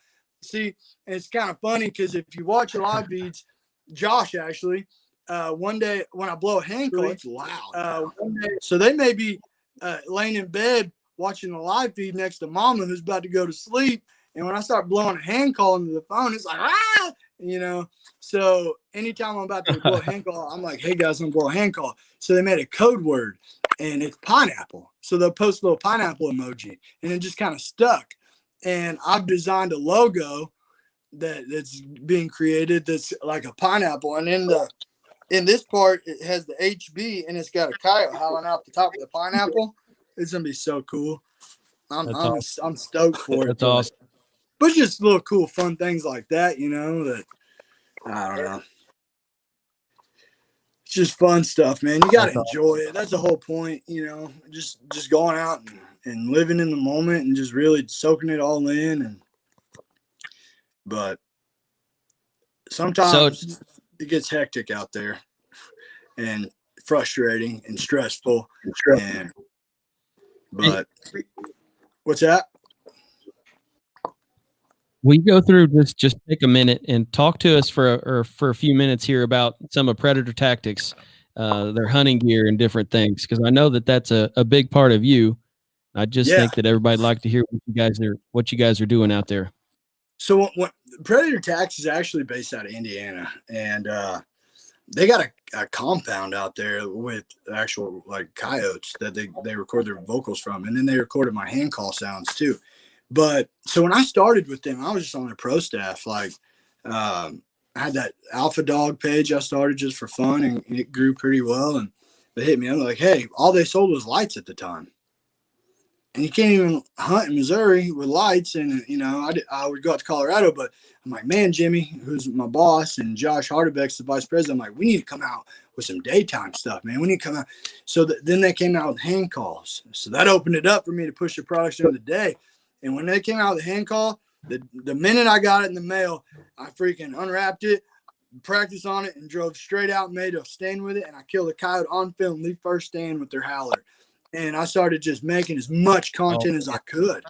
See, and it's kind of funny because if you watch live feeds, Josh actually, one day when I blow a hand call, it's loud. So they may be laying in bed watching the live feed next to Mama who's about to go to sleep, and when I start blowing a hand call into the phone, it's like ah, you know. So anytime I'm about to blow a hand call, I'm like, hey guys, I'm gonna blow a hand call. So they made a code word. And it's pineapple. So they'll post a little pineapple emoji, and it just kind of stuck. And I've designed a logo that's being created that's like a pineapple. And in this part, it has the HB, and it's got a coyote howling out the top of the pineapple. It's gonna be so cool. I'm stoked for it. That's awesome. But just little cool, fun things like that, you know. That I don't know. It's just fun stuff, man. You got to enjoy it. That's the whole point, you know, just going out and living in the moment and just really soaking it all in. But sometimes it gets hectic out there and frustrating and stressful. But what's that? We go through this. Just take a minute and talk to us for a few minutes here about some of Predator Tactics, their hunting gear and different things, because I know that that's a big part of you. I just think that everybody'd like to hear what you guys are doing out there. So what Predator Tactics is actually based out of Indiana, and they got a compound out there with actual like coyotes that they record their vocals from, and then they recorded my hand call sounds too. But so when I started with them, I was just on their pro staff. Like, I had that Alpha Dog page I started just for fun, and it grew pretty well. And they hit me up like, "Hey, all they sold was lights at the time, and you can't even hunt in Missouri with lights." And you know, I would go out to Colorado, but I'm like, "Man, Jimmy, who's my boss, and Josh Hardebeck's the vice president. I'm like, we need to come out with some daytime stuff, man. We need to come out." So then they came out with hand calls. So that opened it up for me to push the products during the day. And when they came out with a hand call, the minute I got it in the mail, I freaking unwrapped it, practiced on it, and drove straight out and made a stand with it. And I killed a coyote on film, the first stand with their howler. And I started just making as much content as I could.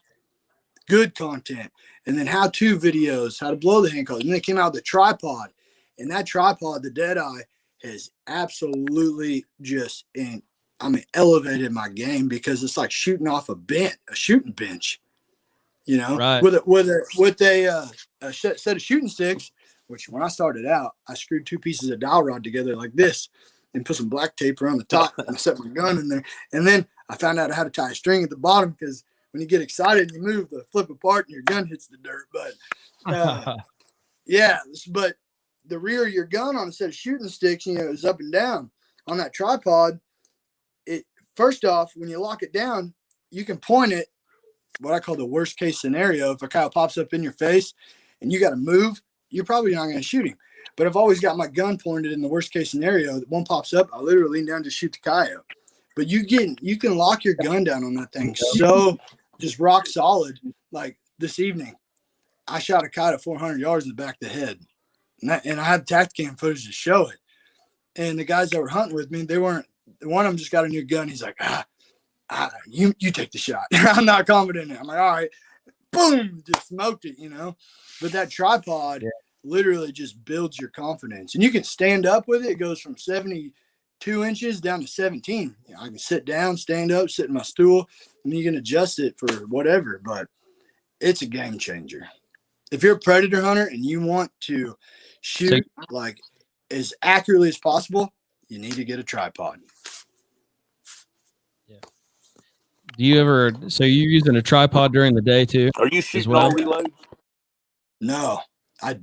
Good content. And then how-to videos, how to blow the hand calls. And then they came out with the tripod. And that tripod, the Deadeye, has absolutely just elevated my game because it's like shooting off a shooting bench. You know, right. with a set of shooting sticks, which when I started out, I screwed two pieces of dowel rod together like this and put some black tape around the top and I set my gun in there. And then I found out how to tie a string at the bottom because when you get excited, you move the flip apart and your gun hits the dirt. But but the rear of your gun on a set of shooting sticks, you know, is up and down. On that tripod, first off, when you lock it down, you can point it. What I call the worst case scenario. If a coyote pops up in your face and you got to move, you're probably not going to shoot him. But I've always got my gun pointed in the worst case scenario. One pops up, I literally lean down to shoot the coyote. But you can lock your gun down on that thing so just rock solid. Like this evening, I shot a coyote at 400 yards in the back of the head, and I had Tacticam footage to show it. And the guys that were hunting with me, they weren't. One of them just got a new gun. He's like, you take the shot. I'm not confident in it. I'm like, all right, boom, just smoked it, you know. But that tripod literally just builds your confidence, and you can stand up with it. It goes from 72 inches down to 17. You know, I can sit down, stand up, sit in my stool, and you can adjust it for whatever. But it's a game changer. If you're a predator hunter and you want to shoot like as accurately as possible, you need to get a tripod. Do you ever? So you're using a tripod during the day too? Are you shooting all reloads? No, I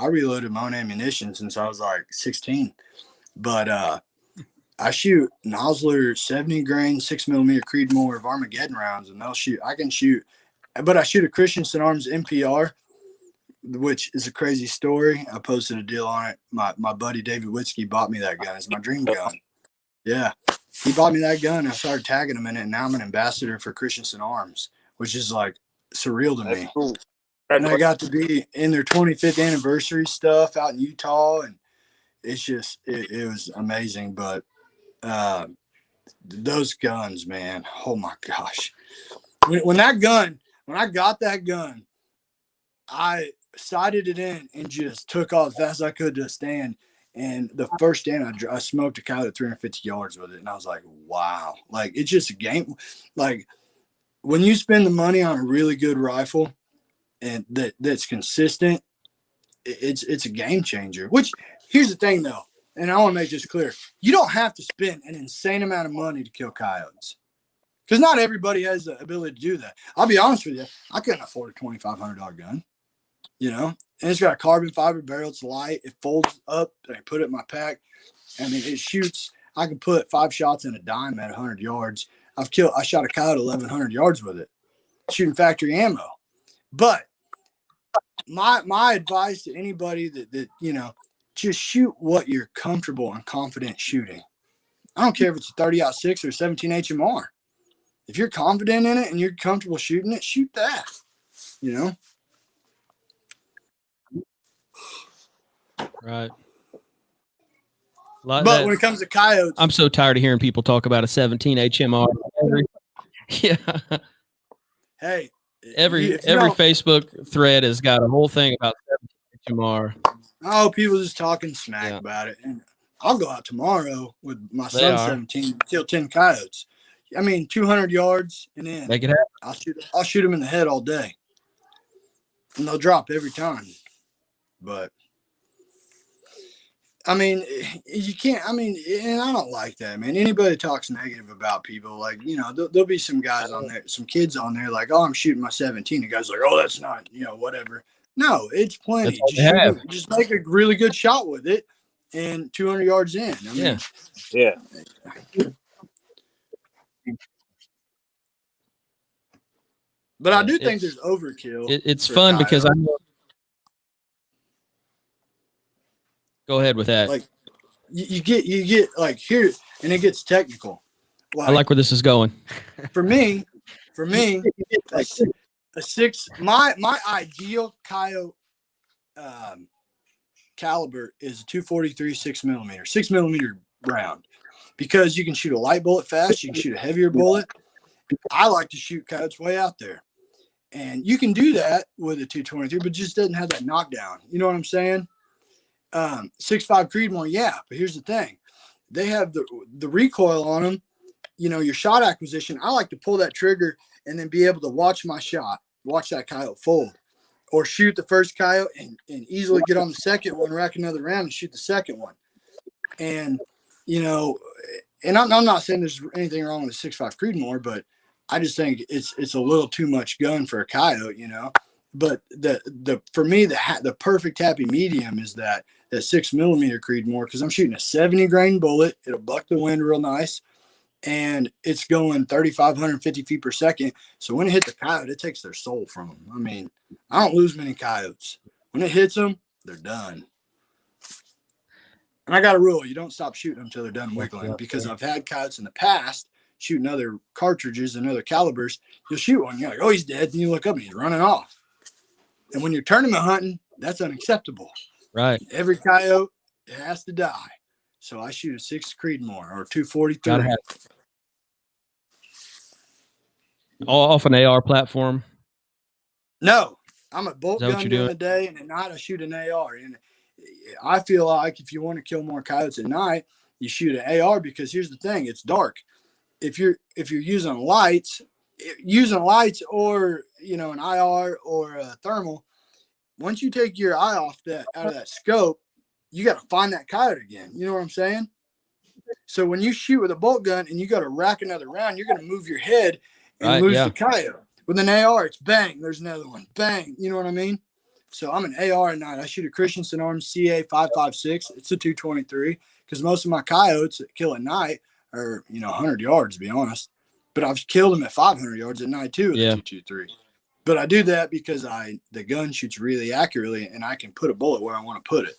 reloaded my own ammunition since I was like 16, but I shoot Nosler 70 grain 6mm Creedmoor of Armageddon rounds, and I can shoot, but I shoot a Christensen Arms MPR, which is a crazy story. I posted a deal on it. My buddy David Witzke bought me that gun. It's my dream gun. Yeah. He bought me that gun. I started tagging him in it, and now I'm an ambassador for Christensen Arms, which is like surreal to me. Cool. And I got to be in their 25th anniversary stuff out in Utah, and it's just it was amazing. But those guns, man. Oh my gosh. When I got that gun, I sighted it in and just took off as fast as I could to a stand. And the first stand, I smoked a coyote at 350 yards with it. And I was like, wow. Like, it's just a game. Like, when you spend the money on a really good rifle and that's consistent, it's a game changer. Which, here's the thing, though, and I want to make this clear. You don't have to spend an insane amount of money to kill coyotes. Because not everybody has the ability to do that. I'll be honest with you. I couldn't afford a $2,500 gun. You know, and it's got a carbon fiber barrel. It's light. It folds up. And I put it in my pack. I mean, it shoots. I can put 5 shots in a dime at 100 yards. I shot a coyote 1,100 yards with it, shooting factory ammo. But my advice to anybody that you know, just shoot what you're comfortable and confident shooting. I don't care if it's a 30-06 or 17 HMR. If you're confident in it and you're comfortable shooting it, shoot that. You know. Right. But when it comes to coyotes, I'm so tired of hearing people talk about a 17 HMR. Yeah. Hey, every Facebook thread has got a whole thing about 17 HMR. Oh, people just talking smack about it. And I'll go out tomorrow with my son 17 and kill 10 coyotes. I mean, 200 yards and then make it happen. I'll shoot them in the head all day, and they'll drop every time. But I mean, you can't. I mean, and I don't like that, man. Anybody talks negative about people, like, you know, there'll be some guys on there, some kids on there, like, oh, I'm shooting my 17. The guy's like, oh, that's not, you know, whatever. No, it's plenty. Just make a really good shot with it, and 200 yards in. I mean, yeah. But I do think there's overkill. It's fun because I know. Go ahead with that. Like you get like here, and it gets technical. I like where this is going. For me, like a 6. My ideal coyote caliber is a 243 6mm round, because you can shoot a light bullet fast. You can shoot a heavier bullet. I like to shoot coyotes way out there, and you can do that with a 223, but it just doesn't have that knockdown. You know what I'm saying? 6.5 Creedmoor, yeah, but here's the thing: they have the recoil on them. You know, your shot acquisition. I like to pull that trigger and then be able to watch my shot, watch that coyote fold, or shoot the first coyote and easily get on the second one, rack another round, and shoot the second one. And you know, and I'm not saying there's anything wrong with the 6.5 Creedmoor, but I just think it's a little too much gun for a coyote, you know. But for me the perfect happy medium is that 6mm Creedmoor, because I'm shooting a 70 grain bullet. It'll buck the wind real nice, and it's going 3,550 feet per second. So when it hits the coyote, it takes their soul from them. I mean, I don't lose many coyotes. When it hits them, they're done. And I got a rule: you don't stop shooting them until they're done wiggling. Because I've had coyotes in the past shooting other cartridges and other calibers. You'll shoot one, you're like, oh, he's dead. And you look up and he's running off. And when you're tournament hunting, that's unacceptable. Right. Every coyote has to die. So I shoot a 6 Creedmoor or 243. All off an AR platform? No, I'm a bolt gun during the day, and at night I shoot an AR. And I feel like if you want to kill more coyotes at night, you shoot an AR, because here's the thing: it's dark. If you're using lights, or, you know, an IR or a thermal, once you take your eye out of that scope, you got to find that coyote again. You know what I'm saying? So when you shoot with a bolt gun and you got to rack another round, you're going to move your head and lose the coyote. With an AR, it's bang, there's another one, bang. You know what I mean? So I'm an AR at night. I shoot a Christensen Arms CA556. It's a 223, because most of my coyotes that kill at night are, you know, 100 yards, to be honest. But I've killed them at 500 yards at night too with a 223. But I do that because the gun shoots really accurately, and I can put a bullet where I want to put it.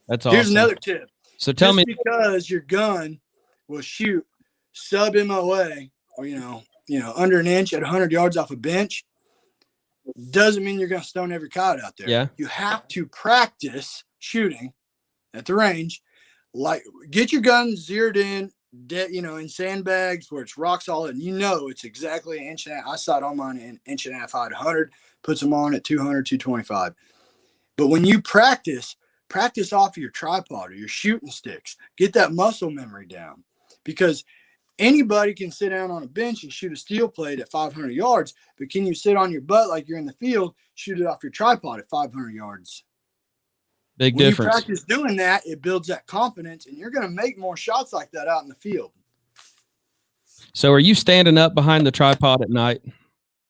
That's awesome. Here's another tip. So tell me, because your gun will shoot sub MOA, or you know under an inch at 100 yards off a bench, doesn't mean you're going to stone every coyote out there. Yeah. You have to practice shooting at the range like get your gun zeroed in, in sandbags where it's rock solid, and it's exactly an inch and a half. I saw it on mine an inch and a half high at 100, puts them on at 200, 225. But when you practice off of your tripod or your shooting sticks, get that muscle memory down, because anybody can sit down on a bench and shoot a steel plate at 500 yards, but can you sit on your butt like you're in the field, shoot it off your tripod at 500 yards? Big when difference. you practice doing that, it builds that confidence, and you're going to make more shots like that out in the field. So are you standing up behind the tripod at night?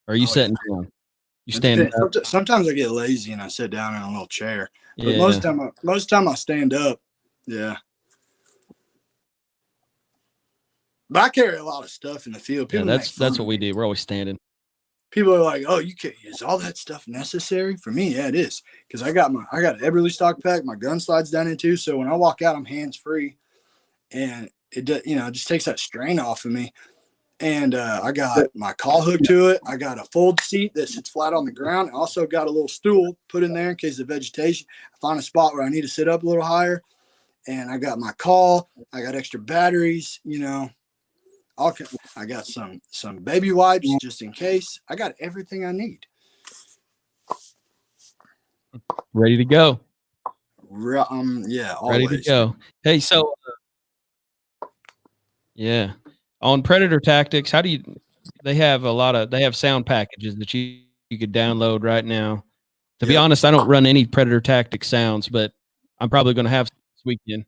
Or are you sitting down? You stand up? Sometimes I get lazy and I sit down in a little chair. But Yeah. most time I stand up. Yeah. But I carry a lot of stuff in the field. Yeah, that's what we do. We're always standing. People are like, "Oh, is all that stuff necessary?" For me, yeah, it is, because I got an Eberly stock pack. My gun slides down into, so when I walk out, I'm hands free, and it just takes that strain off of me. And I got my call hook to it. I got a fold seat that sits flat on the ground. I also got a little stool put in there in case of vegetation. I find a spot where I need to sit up a little higher, and I got my call. I got extra batteries. I got some baby wipes just in case. I got everything I need. Ready to go. Yeah, always. Ready to go. Hey, so yeah, on Predator Tactics, they have sound packages that you could download right now. To be honest, I don't run any Predator Tactics sounds, but I'm probably going to have some this weekend.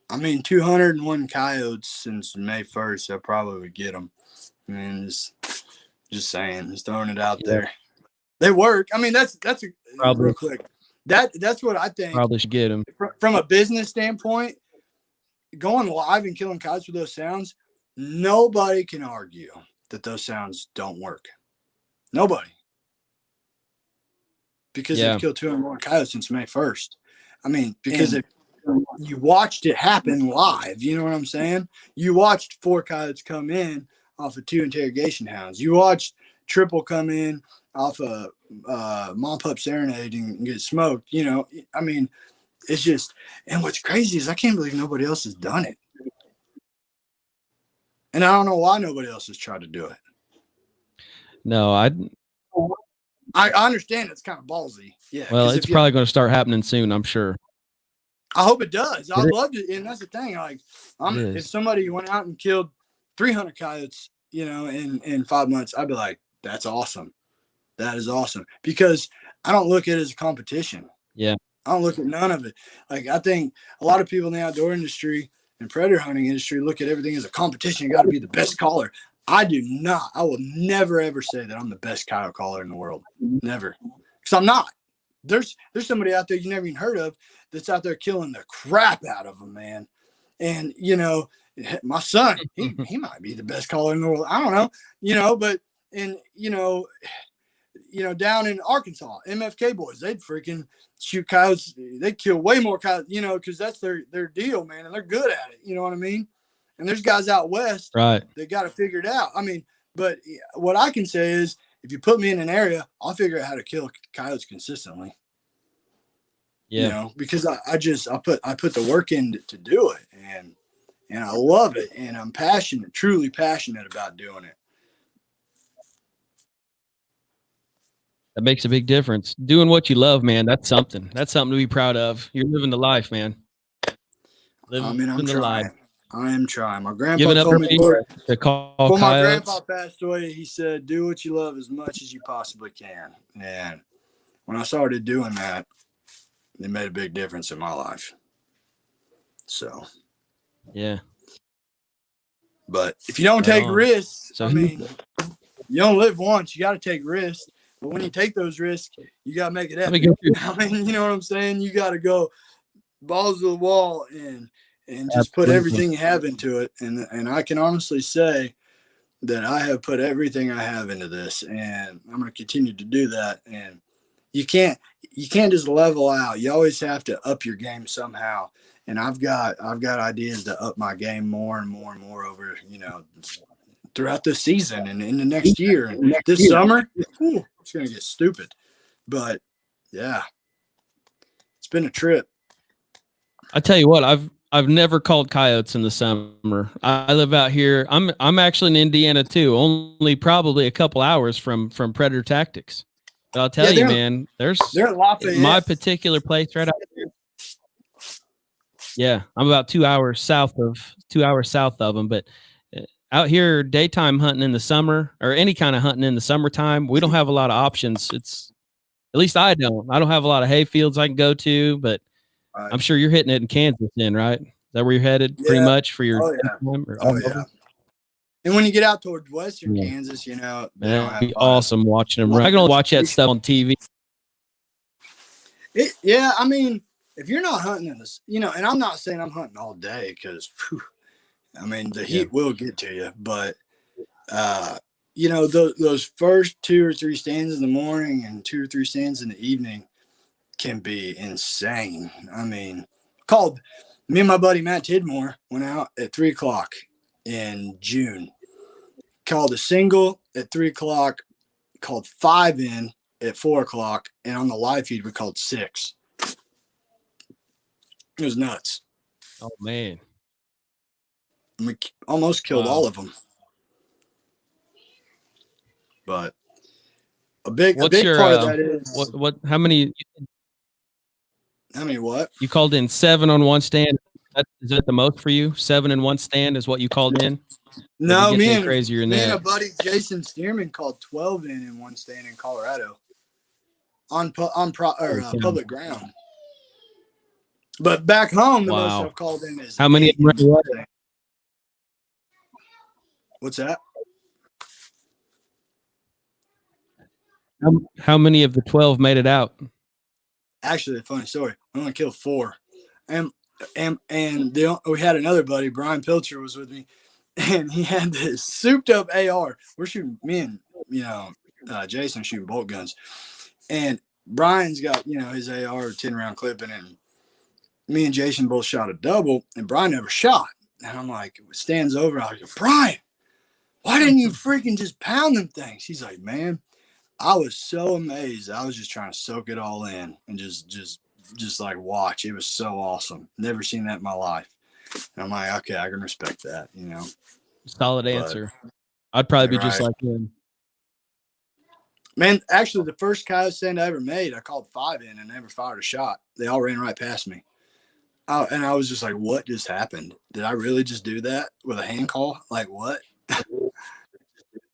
201 coyotes since May 1st. I probably would get them. I mean, just saying, just throwing it out there. They work. I mean, that's real quick. That's what I think. Probably should get them. From a business standpoint, going live and killing coyotes with those sounds, nobody can argue that those sounds don't work. Nobody. Because they've killed 201 coyotes since May 1st. I mean, because you watched it happen live. You know what I'm saying? You watched 4 coyotes come in off of 2 interrogation hounds. You watched triple come in off a Mom Pup Serenade and get smoked. I mean, it's just, and what's crazy is I can't believe nobody else has done it. And I don't know why nobody else has tried to do it. No, I understand it's kind of ballsy. Yeah. Well, it's probably going to start happening soon, I'm sure. I hope it does. I love it. And that's the thing. Like, if somebody went out and killed 300 coyotes, in 5 months, I'd be like, that's awesome. That is awesome. Because I don't look at it as a competition. Yeah. I don't look at none of it. Like, I think a lot of people in the outdoor industry and predator hunting industry look at everything as a competition. You got to be the best caller. I do not. I will never, ever say that I'm the best coyote caller in the world. Never. Because I'm not. There's somebody out there you never even heard of that's out there killing the crap out of them, man. And, my son, he might be the best caller in the world. I don't know, but, and, down in Arkansas, MFK boys, they'd freaking shoot coyotes. They kill way more coyotes, because that's their deal, man. And they're good at it. You know what I mean? And there's guys out west right. They got to figure it out. I mean, but what I can say is if you put me in an area, I'll figure out how to kill coyotes consistently. Yeah. Because I put the work in to do it, and I love it, and I'm passionate, truly passionate about doing it. That makes a big difference. Doing what you love, man, that's something. That's something to be proud of. You're living the life, man. I'm trying. Life. I am trying. My grandpa told me to call when my coyotes. grandpa passed away, he said, do what you love as much as you possibly can. And when I started doing that, it made a big difference in my life. So, yeah. But if you don't take risks, you don't live once. You got to take risks. But when you take those risks, you got to make it epic. You know what I'm saying? You got to go balls to the wall and just put everything you have into it. And I can honestly say that I have put everything I have into this, and I'm going to continue to do that. And you can't just level out. You always have to up your game somehow. And I've got ideas to up my game more and more and more over, throughout the season and in the next year. And this summer, it's going to get stupid. But yeah, it's been a trip. I tell you what, I've never called coyotes in the summer. I live out here. I'm actually in Indiana too, only probably a couple hours from Predator Tactics. But I'll tell you, man, they're at Lafayette. my particular place right out there. Yeah, I'm about 2 hours south of them. But out here, daytime hunting in the summer or any kind of hunting in the summertime, we don't have a lot of options. It's at least I don't. I don't have a lot of hay fields I can go to, but I'm sure you're hitting it in Kansas then, right? Is that where you're headed pretty much for your yeah. And when you get out towards western Kansas, you know, that'd be awesome watching them run. I can only watch that stuff on TV. Yeah, I mean, if you're not hunting in this, you know, and I'm not saying I'm hunting all day because, I mean, the heat will get to you. But, you know, those first 2 or 3 stands in the morning and 2 or 3 stands in the evening can be insane. I mean, me and my buddy Matt Tidmore went out at 3 o'clock in June. Called a single at 3 o'clock, called 5 in at 4 o'clock, and on the live feed we called 6. It was nuts. Oh man, We almost killed all of them. But a big part of that is how many what? You called in 7 on one stand. Is that the most for you? 7 in one stand is what you called in? No, me and a buddy Jason Stearman called 12 in one stand in Colorado on public ground. But back home, the most I've called in is how many? What's that? How many of the 12 made it out? Actually, a funny story. I only killed 4, and we had another buddy, Brian Pilcher, was with me, and he had this souped up AR. We're shooting, me and Jason shooting bolt guns, and Brian's got his AR 10-round clip in it. And me and Jason both shot a double, and Brian never shot. And I'm like, stands over. I go, Brian, why didn't you freaking just pound them things? He's like, man, I was so amazed. I was just trying to soak it all in and just like watch. It was so awesome. Never seen that in my life. And I'm like, okay, I can respect that, Solid answer. I'd probably be just like him. Man, actually, the first coyote stand I ever made, I called 5 in and never fired a shot. They all ran right past me. And I was just like, what just happened? Did I really just do that with a hand call? Like, what?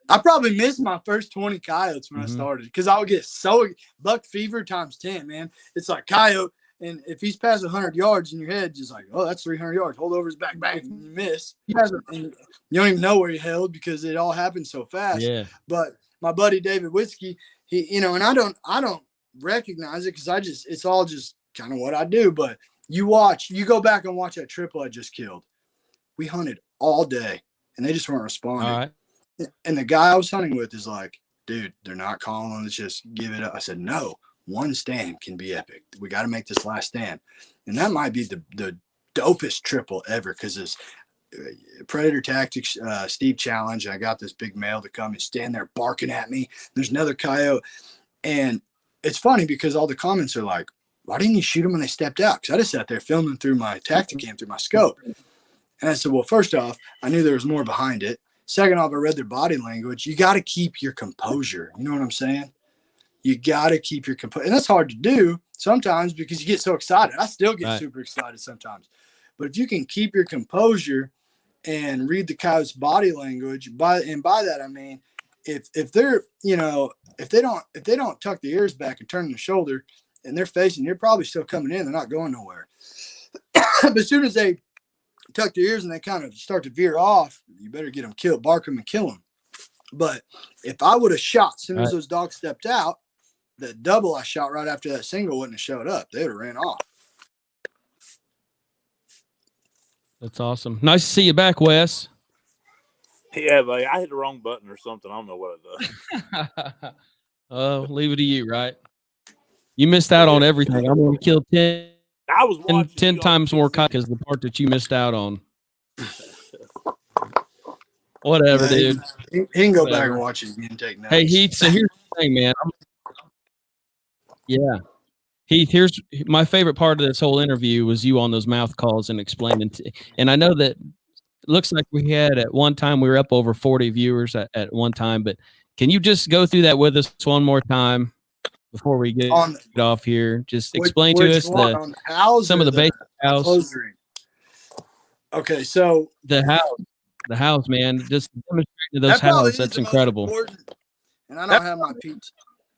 I probably missed my first 20 coyotes when I started because I would get so buck fever times 10, man. It's like coyote. And if he's past 100 yards in your head, just like, oh, that's 300 yards. Hold over his back, bang, and you miss. And you don't even know where he held because it all happened so fast. Yeah. But my buddy David Witzke, he, and I don't recognize it because it's all just kind of what I do. But you go back and watch that triple I just killed. We hunted all day and they just weren't responding. All right. And the guy I was hunting with is like, dude, they're not calling. Let's just give it up. I said, no, one stand can be epic. We got to make this last stand. And that might be the dopest triple ever because it's Predator Tactics Steve Challenge. I got this big male to come and stand there barking at me. There's another coyote. And it's funny because all the comments are like, why didn't you shoot them when they stepped out? Because I just sat there filming through my Tacticam, through my scope. And I said, well, first off, I knew there was more behind it. Second off, I read their body language. You got to keep your composure. You know what I'm saying? You got to keep your composure. And that's hard to do sometimes because you get so excited. I still get super excited sometimes. But if you can keep your composure and read the coyote's body language, by that I mean if they're, if they don't tuck the ears back and turn the shoulder and they're facing, you're probably still coming in. They're not going nowhere. But as soon as they tuck their ears and they kind of start to veer off, you better get them killed, bark them and kill them. But if I would have shot as soon as those dogs stepped out, that double I shot right after that single wouldn't have showed up. They would have ran off. That's awesome. Nice to see you back, Wes. Yeah, buddy, I hit the wrong button or something. I don't know what it does. Oh, leave it to you, right? You missed out on everything. I'm going to kill 10 times more because the part that you missed out on. Whatever, dude. He can go back and watch it again and take notes. Hey, Heath, so here's the thing, man. Heath, here's my favorite part of this whole interview was you on those mouth calls and explaining. And I know that looks like we had at one time we were up over 40 viewers at one time, but can you just go through that with us one more time before we get off here? Just explain to us some of the basic house. Okay, so the house, man, just demonstrating those house. That's incredible. And I don't have my pizza.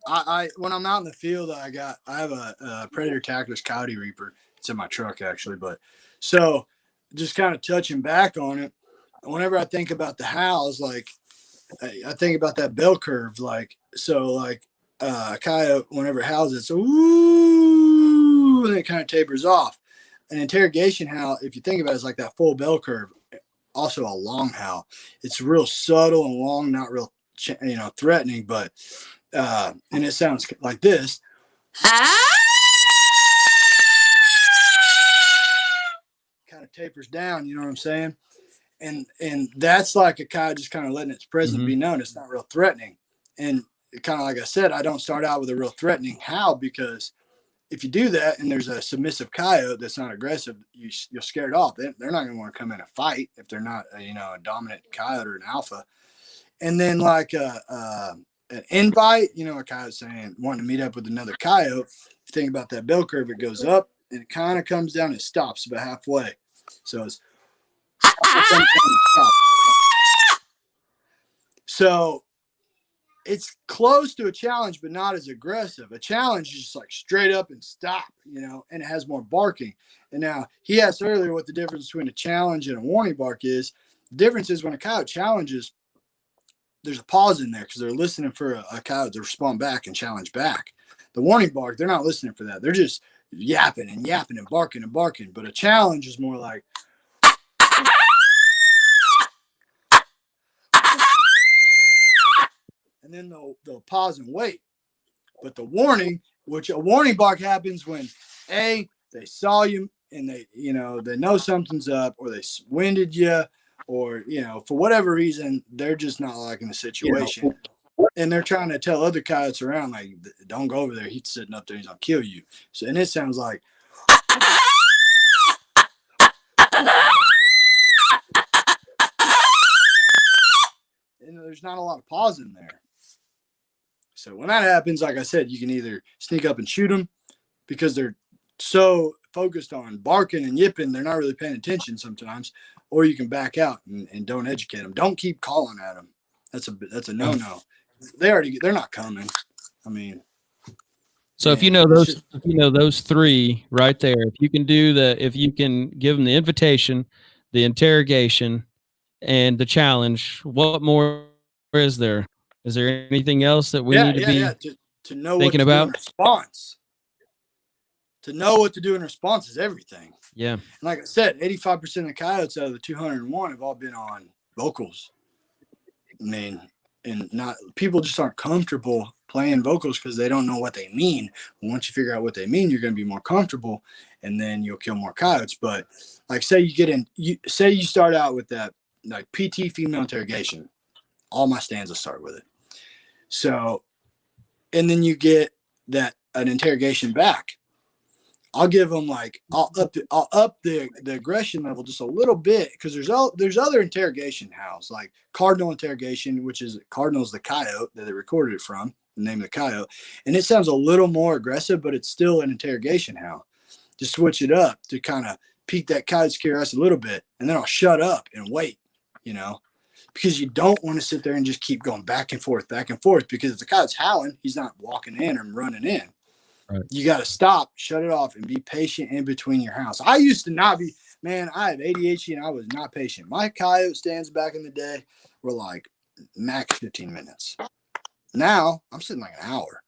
I when I'm out in the field, I have a Predator Tackless Coyote Reaper. It's in my truck actually, but so just kind of touching back on it. Whenever I think about the house, like I think about that bell curve, like so, like a coyote whenever it howls, so ooh, and it kind of tapers off. An interrogation howl, if you think about it, is like that full bell curve. Also a long howl. It's real subtle and long, not real, threatening, but and it sounds like this. Kind of tapers down, you know what I'm saying? And that's like a coyote just kind of letting its presence be known. It's not real threatening. And kind of like I said, I don't start out with a real threatening howl, because if you do that and there's a submissive coyote that's not aggressive, you'll scare it off. They're not going to want to come in and fight if they're not, a dominant coyote or an alpha. And then like an invite, a coyote saying wanting to meet up with another coyote. If you think about that bell curve, it goes up and it kind of comes down and stops about halfway. So it's so it's close to a challenge, but not as aggressive. A challenge is just like straight up and stop, and it has more barking. And now he asked earlier what the difference between a challenge and a warning bark is. The difference is when a coyote challenges, there's a pause in there because they're listening for a coyote to respond back and challenge back. The warning bark, they're not listening for that. They're just yapping and yapping and barking and barking. But a challenge is more like, and then they'll pause and wait. But the warning, which a warning bark happens when they saw you and they know something's up, or they winded you, or for whatever reason they're just not liking the situation, and they're trying to tell other coyotes around, like, don't go over there, he's sitting up there, he's gonna kill you. So, and it sounds like, and there's not a lot of pause in there. So when that happens, like I said, you can either sneak up and shoot them because they're so focused on barking and yipping, they're not really paying attention sometimes, or you can back out and don't educate them. Don't keep calling at them. That's a no-no. They're not coming. I mean, so if those three right there, if you can give them the invitation, the interrogation, and the challenge, what more is there? Is there anything else that we need to be to know thinking what to about? do in response? To know what to do in response is everything. Yeah. And like I said, 85% of the coyotes out of the 201 have all been on vocals. I mean, and not people just aren't comfortable playing vocals because they don't know what they mean. Once you figure out what they mean, you're going to be more comfortable, and then you'll kill more coyotes. But like, say you start out with that like PT female interrogation. All my stands will start with it. So, and then you get an interrogation back. I'll give them I'll up the aggression level just a little bit, because there's other interrogation howls, like cardinal interrogation, which is cardinal's the coyote that they recorded it from, the name of the coyote, and it sounds a little more aggressive, but it's still an interrogation howl. Just switch it up to kind of pique that coyote's curiosity a little bit, and then I'll shut up and wait, because you don't want to sit there and just keep going back and forth, because if the coyote's howling, he's not walking in or running in. Right. You got to stop, shut it off, and be patient in between your house. I used to not be, man, I have ADHD and I was not patient. My coyote stands back in the day were like max 15 minutes. Now I'm sitting like an hour.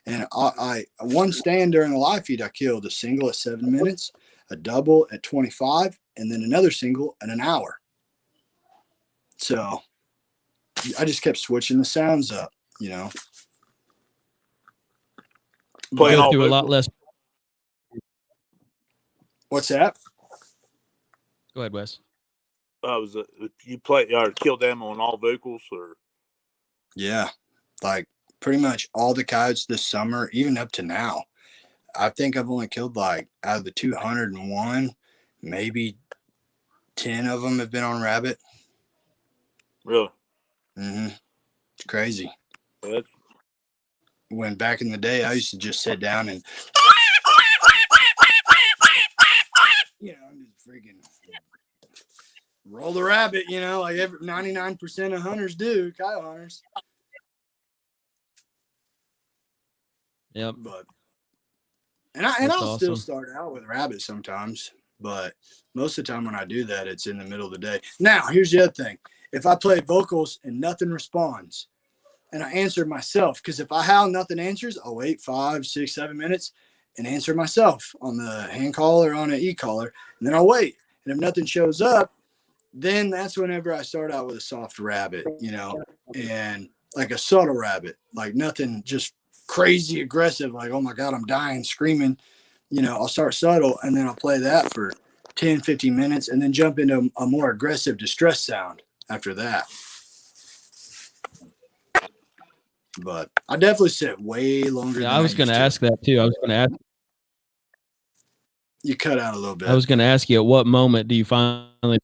And I one stand during the live feed, I killed a single at 7 minutes, a double at 25, and then another single at an hour. So I just kept switching the sounds up, Playing go through a lot less. What's that? Go ahead, Wes. You play or kill them on all vocals, or? Yeah, like pretty much all the coyotes this summer, even up to now. I think I've only killed like out of the 201, maybe 10 of them have been on rabbit. Really? Mm-hmm. It's crazy. Well, when back in the day, I used to just sit down and, just freaking roll the rabbit, like 99% of hunters do, coyote hunters. Yep. But I'll still start out with rabbit sometimes, but most of the time when I do that, it's in the middle of the day. Now, here's the other thing. If I play vocals and nothing responds, and I answer myself, because if I howl nothing answers, I'll wait 5, 6, 7 minutes and answer myself on the hand call or on an e-collar, and then I'll wait. And if nothing shows up, then that's whenever I start out with a soft rabbit, and like a subtle rabbit, like nothing just crazy aggressive, like, oh my God, I'm dying, screaming. I'll start subtle, and then I'll play that for 10, 15 minutes, and then jump into a more aggressive distress sound after that. But I definitely sit way longer. Yeah, I was going to ask that too. I was going to ask. You cut out a little bit. I was going to ask you, at what moment do you finally?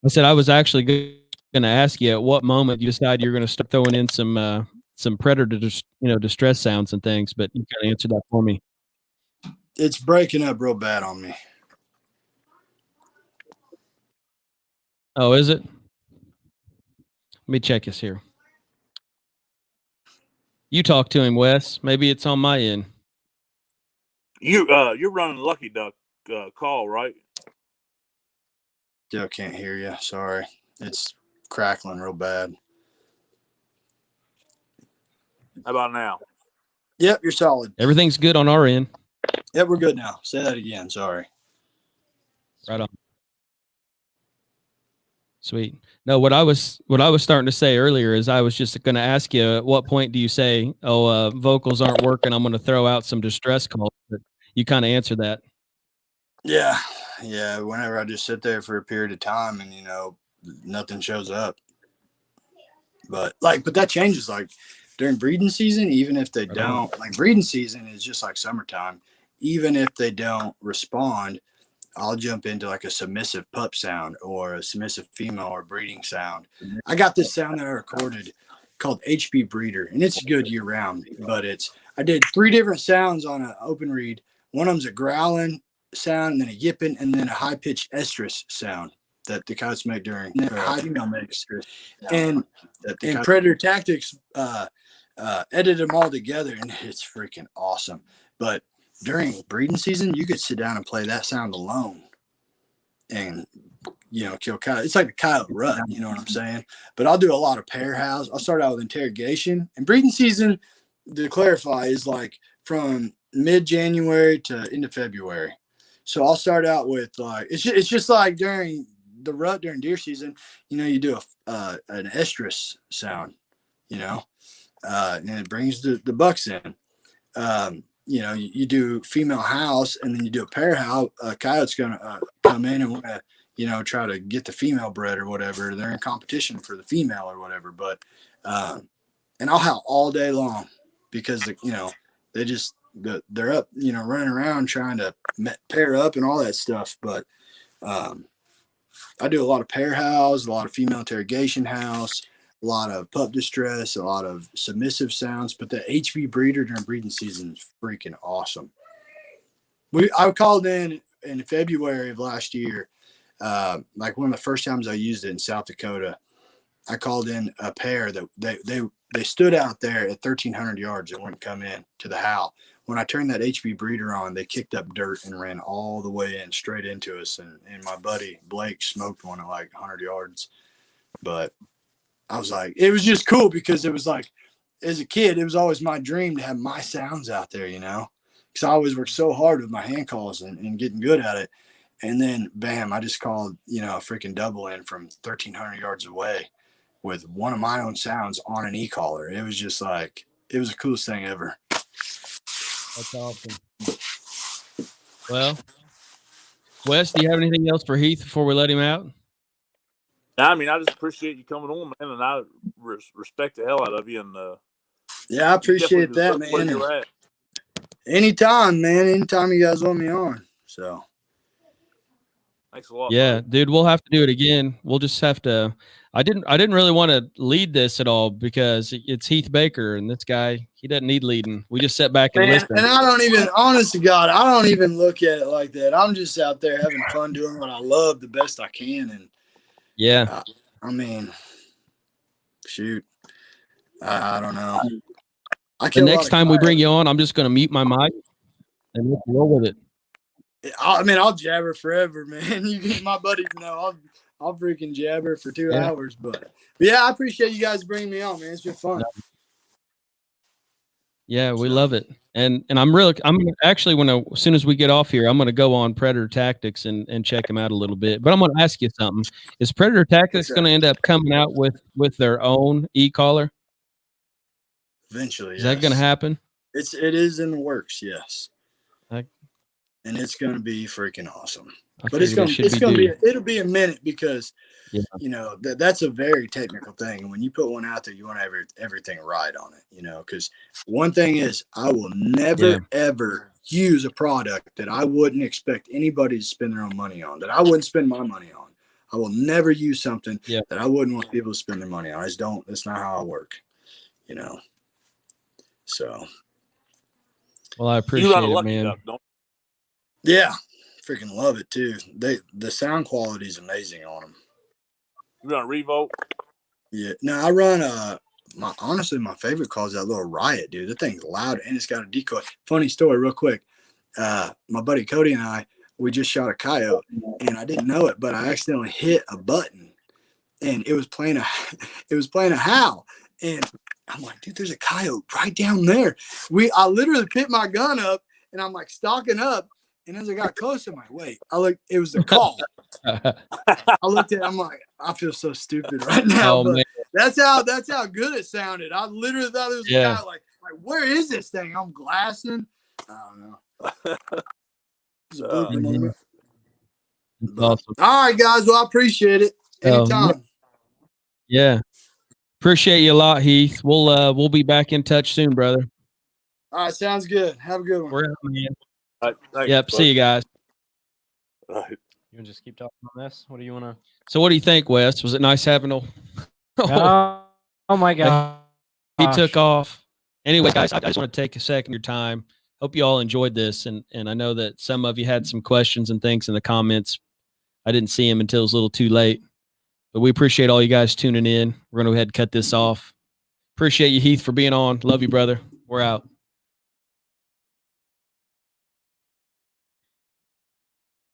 I said I was actually going to ask you, at what moment you decide you're going to start throwing in some predator, distress sounds and things. But you kind of answered that for me. It's breaking up real bad on me. Oh, is it? Let me check this here. You talk to him, Wes. Maybe it's on my end. You're running Lucky Duck call, right? Still can't hear you. Sorry. It's crackling real bad. How about now? Yep, you're solid. Everything's good on our end. Yep, we're good now. Say that again. Sorry. Right on. Sweet. No, what I was starting to say earlier is I was just going to ask you, at what point do you say, vocals aren't working, I'm going to throw out some distress calls? But you kind of answer that. Yeah. Whenever I just sit there for a period of time and, nothing shows up. But that changes like during breeding season, even if they don't, like breeding season is just like summertime. Even if they don't respond, I'll jump into like a submissive pup sound or a submissive female or breeding sound. I got this sound that I recorded called HB Breeder, and it's good year round, but I did 3 different sounds on an open reed. One of them's a growling sound, and then a yipping, and then a high pitched estrus sound that the coyotes make during high female makes. And Predator Tactics edited them all together, and it's freaking awesome. But during breeding season, you could sit down and play that sound alone and, kill coyote. It's like the coyote rut, you know what I'm saying? But I'll do a lot of pair house. I'll start out with interrogation. And breeding season, to clarify, is like from mid-January to into February. So I'll start out with like, it's just like during the rut, during deer season, you do an estrus sound, and it brings the bucks in. You do female house, and then you do a pair house. A coyote's gonna come in and want to, try to get the female bred or whatever. They're in competition for the female or whatever. But and I'll howl all day long because they just they're up, running around trying to pair up and all that stuff. But I do a lot of pair house, a lot of female interrogation house, a lot of pup distress, a lot of submissive sounds, but the HB Breeder during breeding season is freaking awesome. I called in February of last year, like one of the first times I used it in South Dakota. I called in a pair that they stood out there at 1,300 yards and wouldn't come in to the howl. When I turned that HB Breeder on, they kicked up dirt and ran all the way in straight into us, and my buddy Blake smoked one at like 100 yards. But I was like, it was just cool because it was like, as a kid, it was always my dream to have my sounds out there, because I always worked so hard with my hand calls and getting good at it. And then, bam, I just called, a freaking double in from 1,300 yards away with one of my own sounds on an e-collar. It was just like, it was the coolest thing ever. That's awesome. Well, Wes, do you have anything else for Heath before we let him out? I mean, I just appreciate you coming on, man, and I respect the hell out of you. And yeah, I appreciate that, man. Anytime, man. Anytime you guys want me on. So. Thanks a lot. Yeah, bro. dude, we'll have to do it again. We'll just have to. I didn't really want to lead this at all because it's Heath Baker and this guy, he doesn't need leading. We just sit back and Man, listen. and I don't even, honest to God, I don't even look at it like that. I'm just out there having fun doing what I love the best I can. And yeah, I mean, shoot, I don't know. the next time we bring you on, I'm just going to mute my mic and let's roll with it. I mean, I'll jabber forever, man. You get my buddies know I'll freaking jabber for 2 hours. But yeah, I appreciate you guys bringing me on, man. It's been fun. Yeah, we love it. And I'm actually as soon as we get off here, I'm going to go on Predator Tactics and check them out a little bit. But I'm going to ask you something. Is Predator Tactics going to end up coming out with their own e-collar? Eventually, is that going to happen? It is in the works, yes. And it's going to be freaking awesome. But it'll be a minute because you know that's a very technical thing. And when you put one out there, you want to have everything right on it. You know, because one thing is, I will never ever use a product that I wouldn't expect anybody to spend their own money on. That I wouldn't spend my money on. I will never use something that I wouldn't want people to spend their money on. I just don't. That's not how I work. You know. So. Well, I appreciate it, man. Duck, don't you? Yeah. Freaking love it too. The sound quality is amazing on them. You run a Revolt? Yeah. No, I run honestly my favorite call is that little Riot, dude. That thing's loud and it's got a decoy. Funny story, real quick. My buddy Cody and we just shot a coyote and I didn't know it, but I accidentally hit a button and it was playing a howl. And I'm like, dude, there's a coyote right down there. I literally picked my gun up and I'm like stalking up. And as I got close, I'm like, wait, it was the call. I looked at it, I'm like, I feel so stupid right now. But that's how good it sounded. I literally thought it was a guy like, where is this thing? I'm glassing. I don't know. It's a blooper moment. Awesome. All right, guys. Well, I appreciate it. Anytime. Yeah. Appreciate you a lot, Heath. We'll be back in touch soon, brother. All right, sounds good. Have a good one. We're out, man. Thanks, yep. See you guys. You want to just keep talking on this? What do you want to? So, what do you think, Wes? Was it nice having a? Oh my God! He took off. Anyway, guys, I just want to take a second of your time. Hope you all enjoyed this, and I know that some of you had some questions and things in the comments. I didn't see them until it was a little too late, but we appreciate all you guys tuning in. We're going to go ahead and cut this off. Appreciate you, Heath, for being on. Love you, brother. We're out.